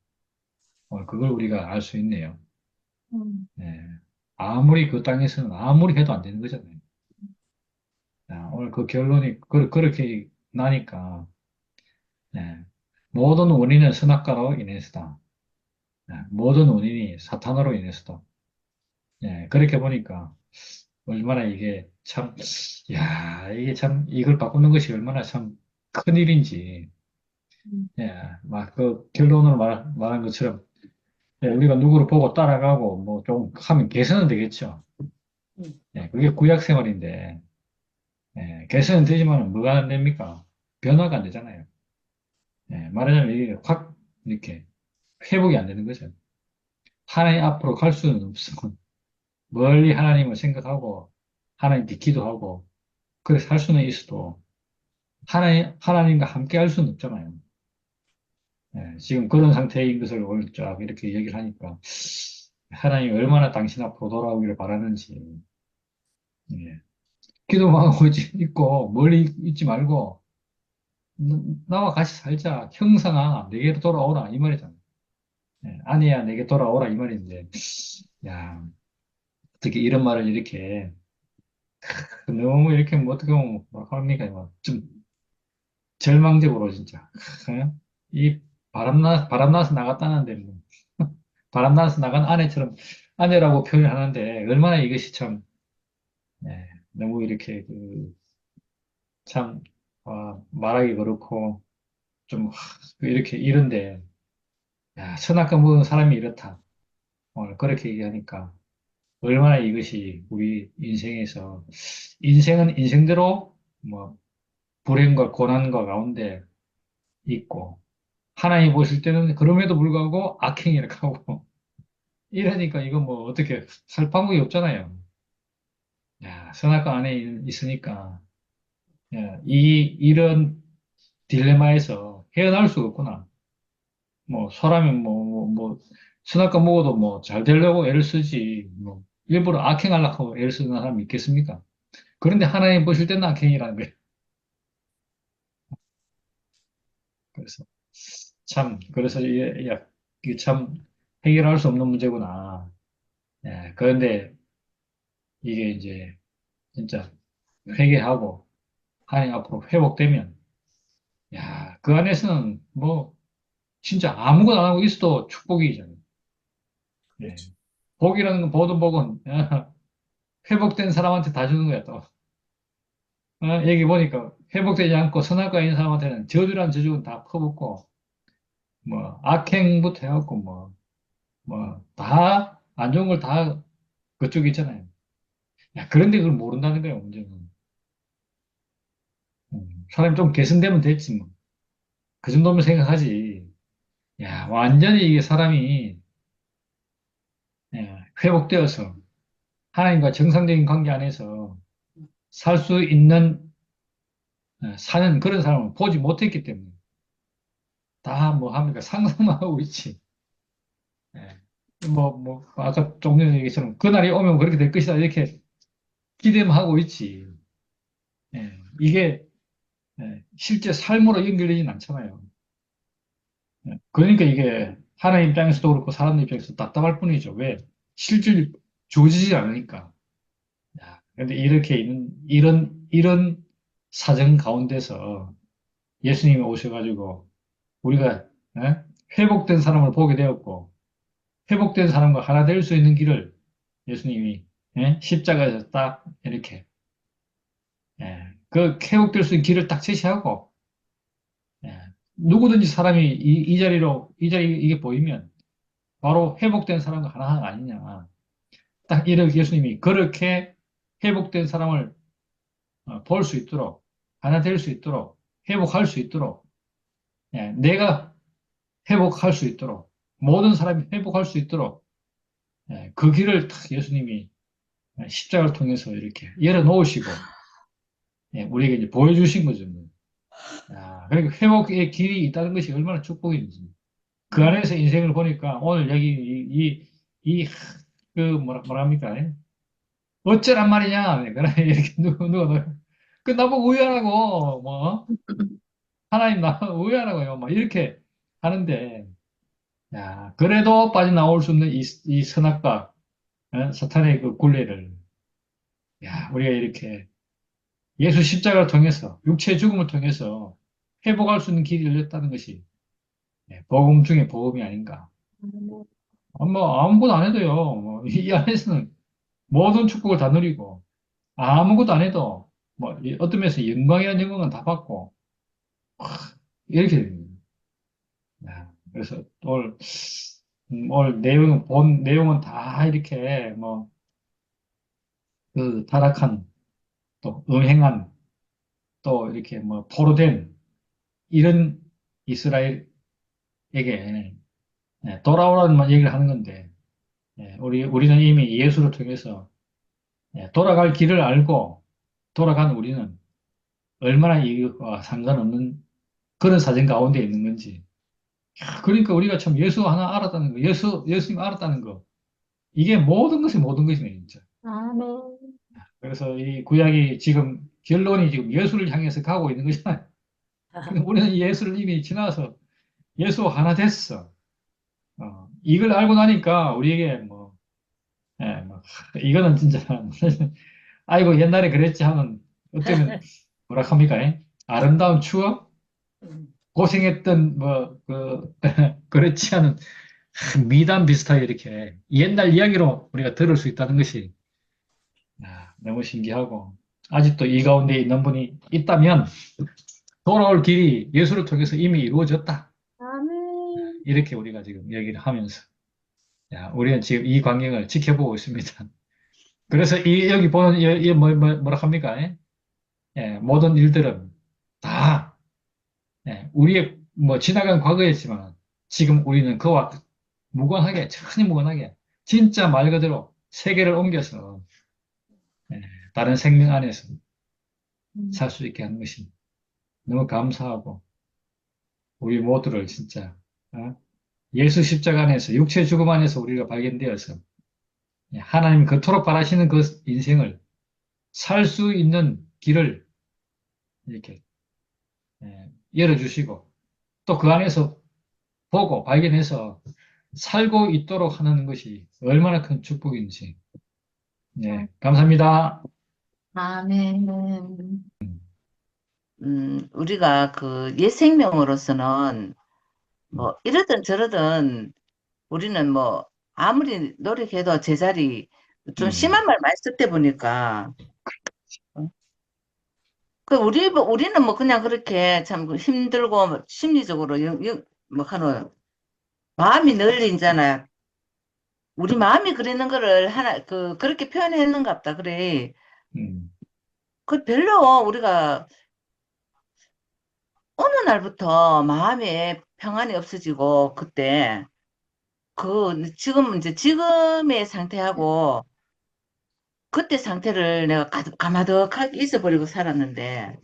오늘 그걸 우리가 알 수 있네요. 음, 예. 아무리 그 땅에서는 아무리 해도 안 되는 거잖아요. 오늘 그 결론이 그렇게 나니까 예. 모든 원인은 선악과로 인해서다. 모든 원인이 사탄으로 인해서다. 그렇게 보니까 얼마나 이게 참, 야, 이게 참 이걸 바꾸는 것이 얼마나 참 큰일인지. 음, 막 그 결론으로 말한 것처럼 우리가 누구를 보고 따라가고 뭐 좀 하면 개선은 되겠죠. 음. 그게 구약 생활인데, 개선은 되지만 뭐가 안 됩니까? 변화가 안 되잖아요. 말하자면 이게 확 이렇게 회복이 안 되는 거죠. 하나님 앞으로 갈 수는 없어. 멀리 하나님을 생각하고 하나님께 기도하고 그래 살 수는 있어도 하나님과 함께 할 수는 없잖아요. 지금 그런 상태인 것을 오늘 쫙 이렇게 얘기를 하니까 하나님이 얼마나 당신 앞으로 돌아오기를 바라는지, 예. 기도만 하고 있고 멀리 있지 말고 나와 같이 살자. 형상아 내게 돌아오라 이 말이잖아요. 아내야 내게 돌아오라 이 말인데, 야, 어떻게 이런 말을 이렇게 너무 이렇게 뭐 어떻게 보면 뭐 합니까? 좀 절망적으로 진짜. 이 바람 나서 나갔다는데 뭐 바람 나서 나간 아내처럼 아내라고 표현하는데 얼마나 이것이 참, 너무 이렇게 참 말하기 그렇고 좀 이렇게 이런데, 야, 선악과 먹은 사람이 이렇다. 오늘 그렇게 얘기하니까 얼마나 이것이 우리 인생에서 인생은 인생대로 뭐 불행과 고난과 가운데 있고 하나님 보실 때는 그럼에도 불구하고 악행이라고 하고 이러니까 이거 뭐 어떻게 살 방법이 없잖아요. 야, 선악과 안에 있으니까, 야, 이런 딜레마에서 헤어나올 수가 없구나. 뭐 사람이 선악과 먹어도 뭐 잘 되려고 애를 쓰지 뭐 일부러 악행하려고 애를 쓰는 사람이 있겠습니까? 그런데 하나님 보실 때는 악행이라는 거예요. 그래서 그래서 이게 참 해결할 수 없는 문제구나. 그런데 이게 이제 진짜 회개하고 하나님 앞으로 회복되면, 야, 그 안에서는 뭐 진짜 아무것도 안 하고 있어도 축복이잖아요. 예. 그렇죠. 복이라는 건 보든 복은 회복된 사람한테 다 주는 거야 또. 여기 보니까 회복되지 않고 선악과 있는 사람한테는 저주란 저주는 다 퍼붓고 뭐 악행부터 해갖고 뭐 다 안 좋은 걸 다 그쪽에 있잖아요. 야, 그런데 그걸 모른다는 거예요, 문제는. 사람이 좀 개선되면 됐지 뭐. 그 정도면 생각하지. 야, 완전히 이게 사람이, 회복되어서 하나님과 정상적인 관계 안에서 살 수 있는, 사는 그런 사람을 보지 못했기 때문에 다 뭐 합니까? 상상만 하고 있지. 예. 아까 좀 전에 얘기처럼 그날이 오면 그렇게 될 것이다. 이렇게 기대만 하고 있지. 이게, 실제 삶으로 연결되진 않잖아요. 그러니까 이게 하나님 입장에서도 그렇고 사람 입장에서도 답답할 뿐이죠. 왜? 실질 조지지 않으니까. 근데 이렇게 이런 사정 가운데서 예수님이 오셔가지고 우리가, 회복된 사람을 보게 되었고 회복된 사람과 하나 될 수 있는 길을 예수님이, 십자가에서 딱 이렇게, 그 회복될 수 있는 길을 딱 제시하고, 예, 누구든지 사람이 이 자리 이게 보이면 바로 회복된 사람과 하나 아니냐. 딱 이렇게 예수님이 그렇게 회복된 사람을 볼 수 있도록, 하나 될 수 있도록, 회복할 수 있도록, 내가 회복할 수 있도록, 모든 사람이 회복할 수 있도록, 그 길을 딱 예수님이 십자가를 통해서 이렇게 열어놓으시고, 우리에게 이제 보여주신 거죠. 뭐. 그러니까 회복의 길이 있다는 것이 얼마나 축복인지. 그 안에서 인생을 보니까 오늘 여기 뭐랍니까? 어쩌란 말이냐? 이렇게 그 나보고 의아하고, 뭐, 하나님 나 의아하고요. 막 이렇게 하는데, 야, 그래도 빠져나올 수 없는 이 선악과, 사탄의 그 굴레를, 야, 우리가 이렇게 예수 십자가를 통해서, 육체의 죽음을 통해서 회복할 수 있는 길이 열렸다는 것이, 복음 중에 복음이 아닌가. 뭐, 아무것도 안 해도요, 이 안에서는 모든 축복을 다 누리고, 아무것도 안 해도, 어떤 면에서 영광이란 영광은 다 받고, 이렇게 됩니다. 그래서 오늘, 오늘 본 내용은 다 이렇게 뭐, 그 타락한, 또 음행한, 또 이렇게 뭐, 포로된 이런 이스라엘에게 돌아오라는 얘기를 하는 건데, 우리는 이미 예수를 통해서 돌아갈 길을 알고 돌아간 우리는 얼마나 이것과 상관없는 그런 사정 가운데 있는 건지. 그러니까 우리가 참 예수 하나 알았다는 거, 예수님 알았다는 거, 이게 모든 것이네, 진짜. 아멘. 그래서 이 구약이 지금 결론이 지금 예수를 향해서 가고 있는 거잖아요. 근데 우리는 이 예수를 이미 지나서 예수 하나 됐어. 이걸 알고 나니까 우리에게 뭐, 이거는 진짜, 아이고, 옛날에 그랬지 하는, 어때는, 뭐라 합니까? 아름다운 추억? 음. 고생했던, 뭐, 그렇지 않은 미담 비슷하게 이렇게 옛날 이야기로 우리가 들을 수 있다는 것이 너무 신기하고, 아직도 이 가운데 있는 분이 있다면 돌아올 길이 예수를 통해서 이미 이루어졌다. 아멘. 이렇게 우리가 지금 얘기를 하면서, 우리는 지금 이 광경을 지켜보고 있습니다. 그래서 여기 보는, 뭐라 합니까? 모든 일들은 다, 우리의 뭐 지나간 과거였지만 지금 우리는 그와 무관하게, 전혀 무관하게, 진짜 말 그대로 세계를 옮겨서, 예, 다른 생명 안에서 살 수 있게 하는 것이 너무 감사하고, 우리 모두를 진짜, 어? 예수 십자가 안에서, 육체 죽음 안에서 우리가 발견되어서, 하나님 그토록 바라시는 그 인생을 살 수 있는 길을 이렇게, 열어주시고, 또 그 안에서 보고 발견해서 살고 있도록 하는 것이 얼마나 큰 축복인지. 감사합니다. 아멘. 우리가 그 옛 생명으로서는 뭐 이러든 저러든 우리는 뭐 아무리 노력해도 제자리 좀 음, 심한 말 많이 쓸 때 보니까 어? 우리는 뭐 그냥 그렇게 참 힘들고 뭐 심리적으로 뭐 하는 마음이 널린잖아요. 우리 마음이 그리는 거를 그렇게 표현했는가 보다. 그래. 음, 그 별로 우리가 어느 날부터 마음에 평안이 없어지고 그때 이제 지금의 상태하고 그때 상태를 내가 가마득하게 잊어버리고 살았는데,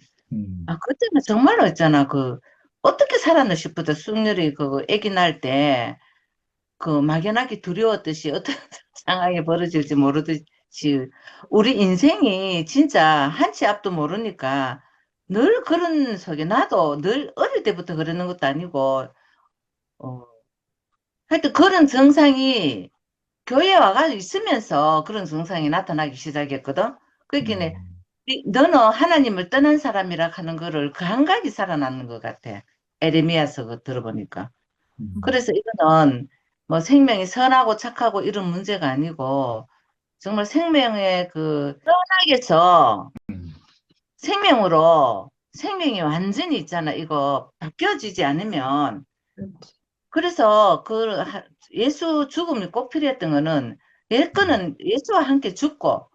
그때는 정말로 있잖아. 어떻게 살았나 싶어도 숙녀리 아기 낳을 때, 막연하게 두려웠듯이 어떤 상황이 벌어질지 모르듯이, 우리 인생이 진짜 한치 앞도 모르니까 늘 그런 속에, 나도 늘 어릴 때부터 그러는 것도 아니고, 어, 하여튼 그런 증상이 교회 와가지고 있으면서 그런 증상이 나타나기 시작했거든. 그러니까 음, 너는 하나님을 떠난 사람이라 하는 거를 그 한 가지 살아남는 것 같아. 에레미야서 들어보니까. 음, 그래서 이거는 뭐 생명이 선하고 착하고 이런 문제가 아니고 정말 생명의 떠나게서 음, 생명이 완전히 있잖아. 이거 바뀌어지지 않으면 그래서 예수 죽음이 꼭 필요했던 거는 거는 예수와 함께 죽고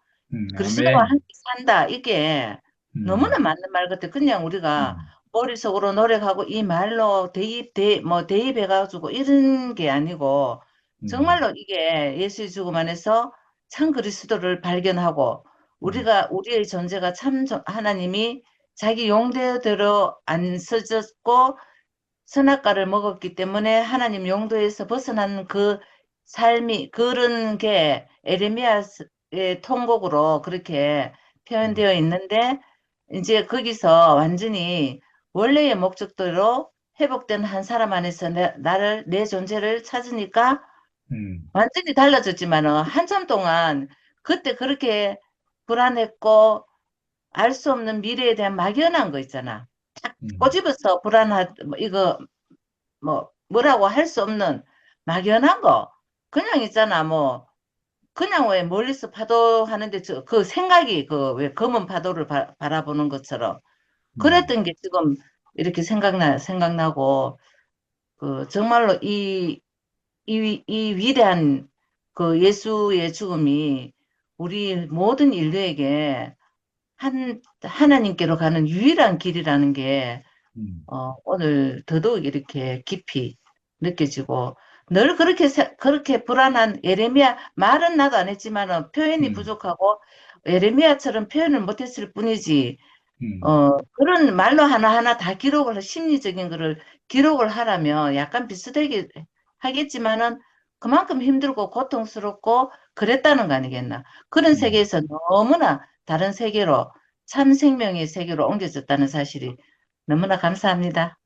그리스도와 아멘. 함께 산다. 이게 너무나 음, 맞는 말 같아. 그냥 우리가 음, 머릿속으로 노력하고 이 말로 대입해가지고 이런 게 아니고 음, 정말로 이게 예수의 죽음 안에서 참 그리스도를 발견하고 음, 우리의 존재가 참 하나님이 자기 용대대로 안 써졌고 선악과를 먹었기 때문에 하나님 용도에서 벗어난 그 삶이 그런 게 에레미야의 통곡으로 그렇게 음, 표현되어 있는데 이제 거기서 완전히 원래의 목적대로 회복된 한 사람 안에서 내 존재를 찾으니까 완전히 달라졌지만은 한참 동안 그때 그렇게 불안했고 알 수 없는 미래에 대한 막연한 거 있잖아. 음, 꼬집어서 이거 뭐라고 할 수 없는 막연한 거. 그냥 있잖아, 뭐. 그냥 왜 멀리서 파도 하는데 그 생각이 왜 검은 파도를 바라보는 것처럼. 음, 그랬던 게 지금 이렇게 생각나고, 정말로 이 위대한 그 예수의 죽음이 우리 모든 인류에게 하나님께로 가는 유일한 길이라는 게 음, 오늘 더더욱 이렇게 깊이 느껴지고 늘 그렇게 불안한 예레미야 말은 나도 안 했지만은 표현이 음, 부족하고 예레미야처럼 표현을 못했을 뿐이지 음, 그런 말로 하나하나 다 심리적인 거를 기록을 하라면 약간 비슷하게 하겠지만은 그만큼 힘들고 고통스럽고 그랬다는 거 아니겠나. 그런 음. 세계에서 너무나 다른 세계로 참 생명의 세계로 옮겨졌다는 사실이 너무나 감사합니다.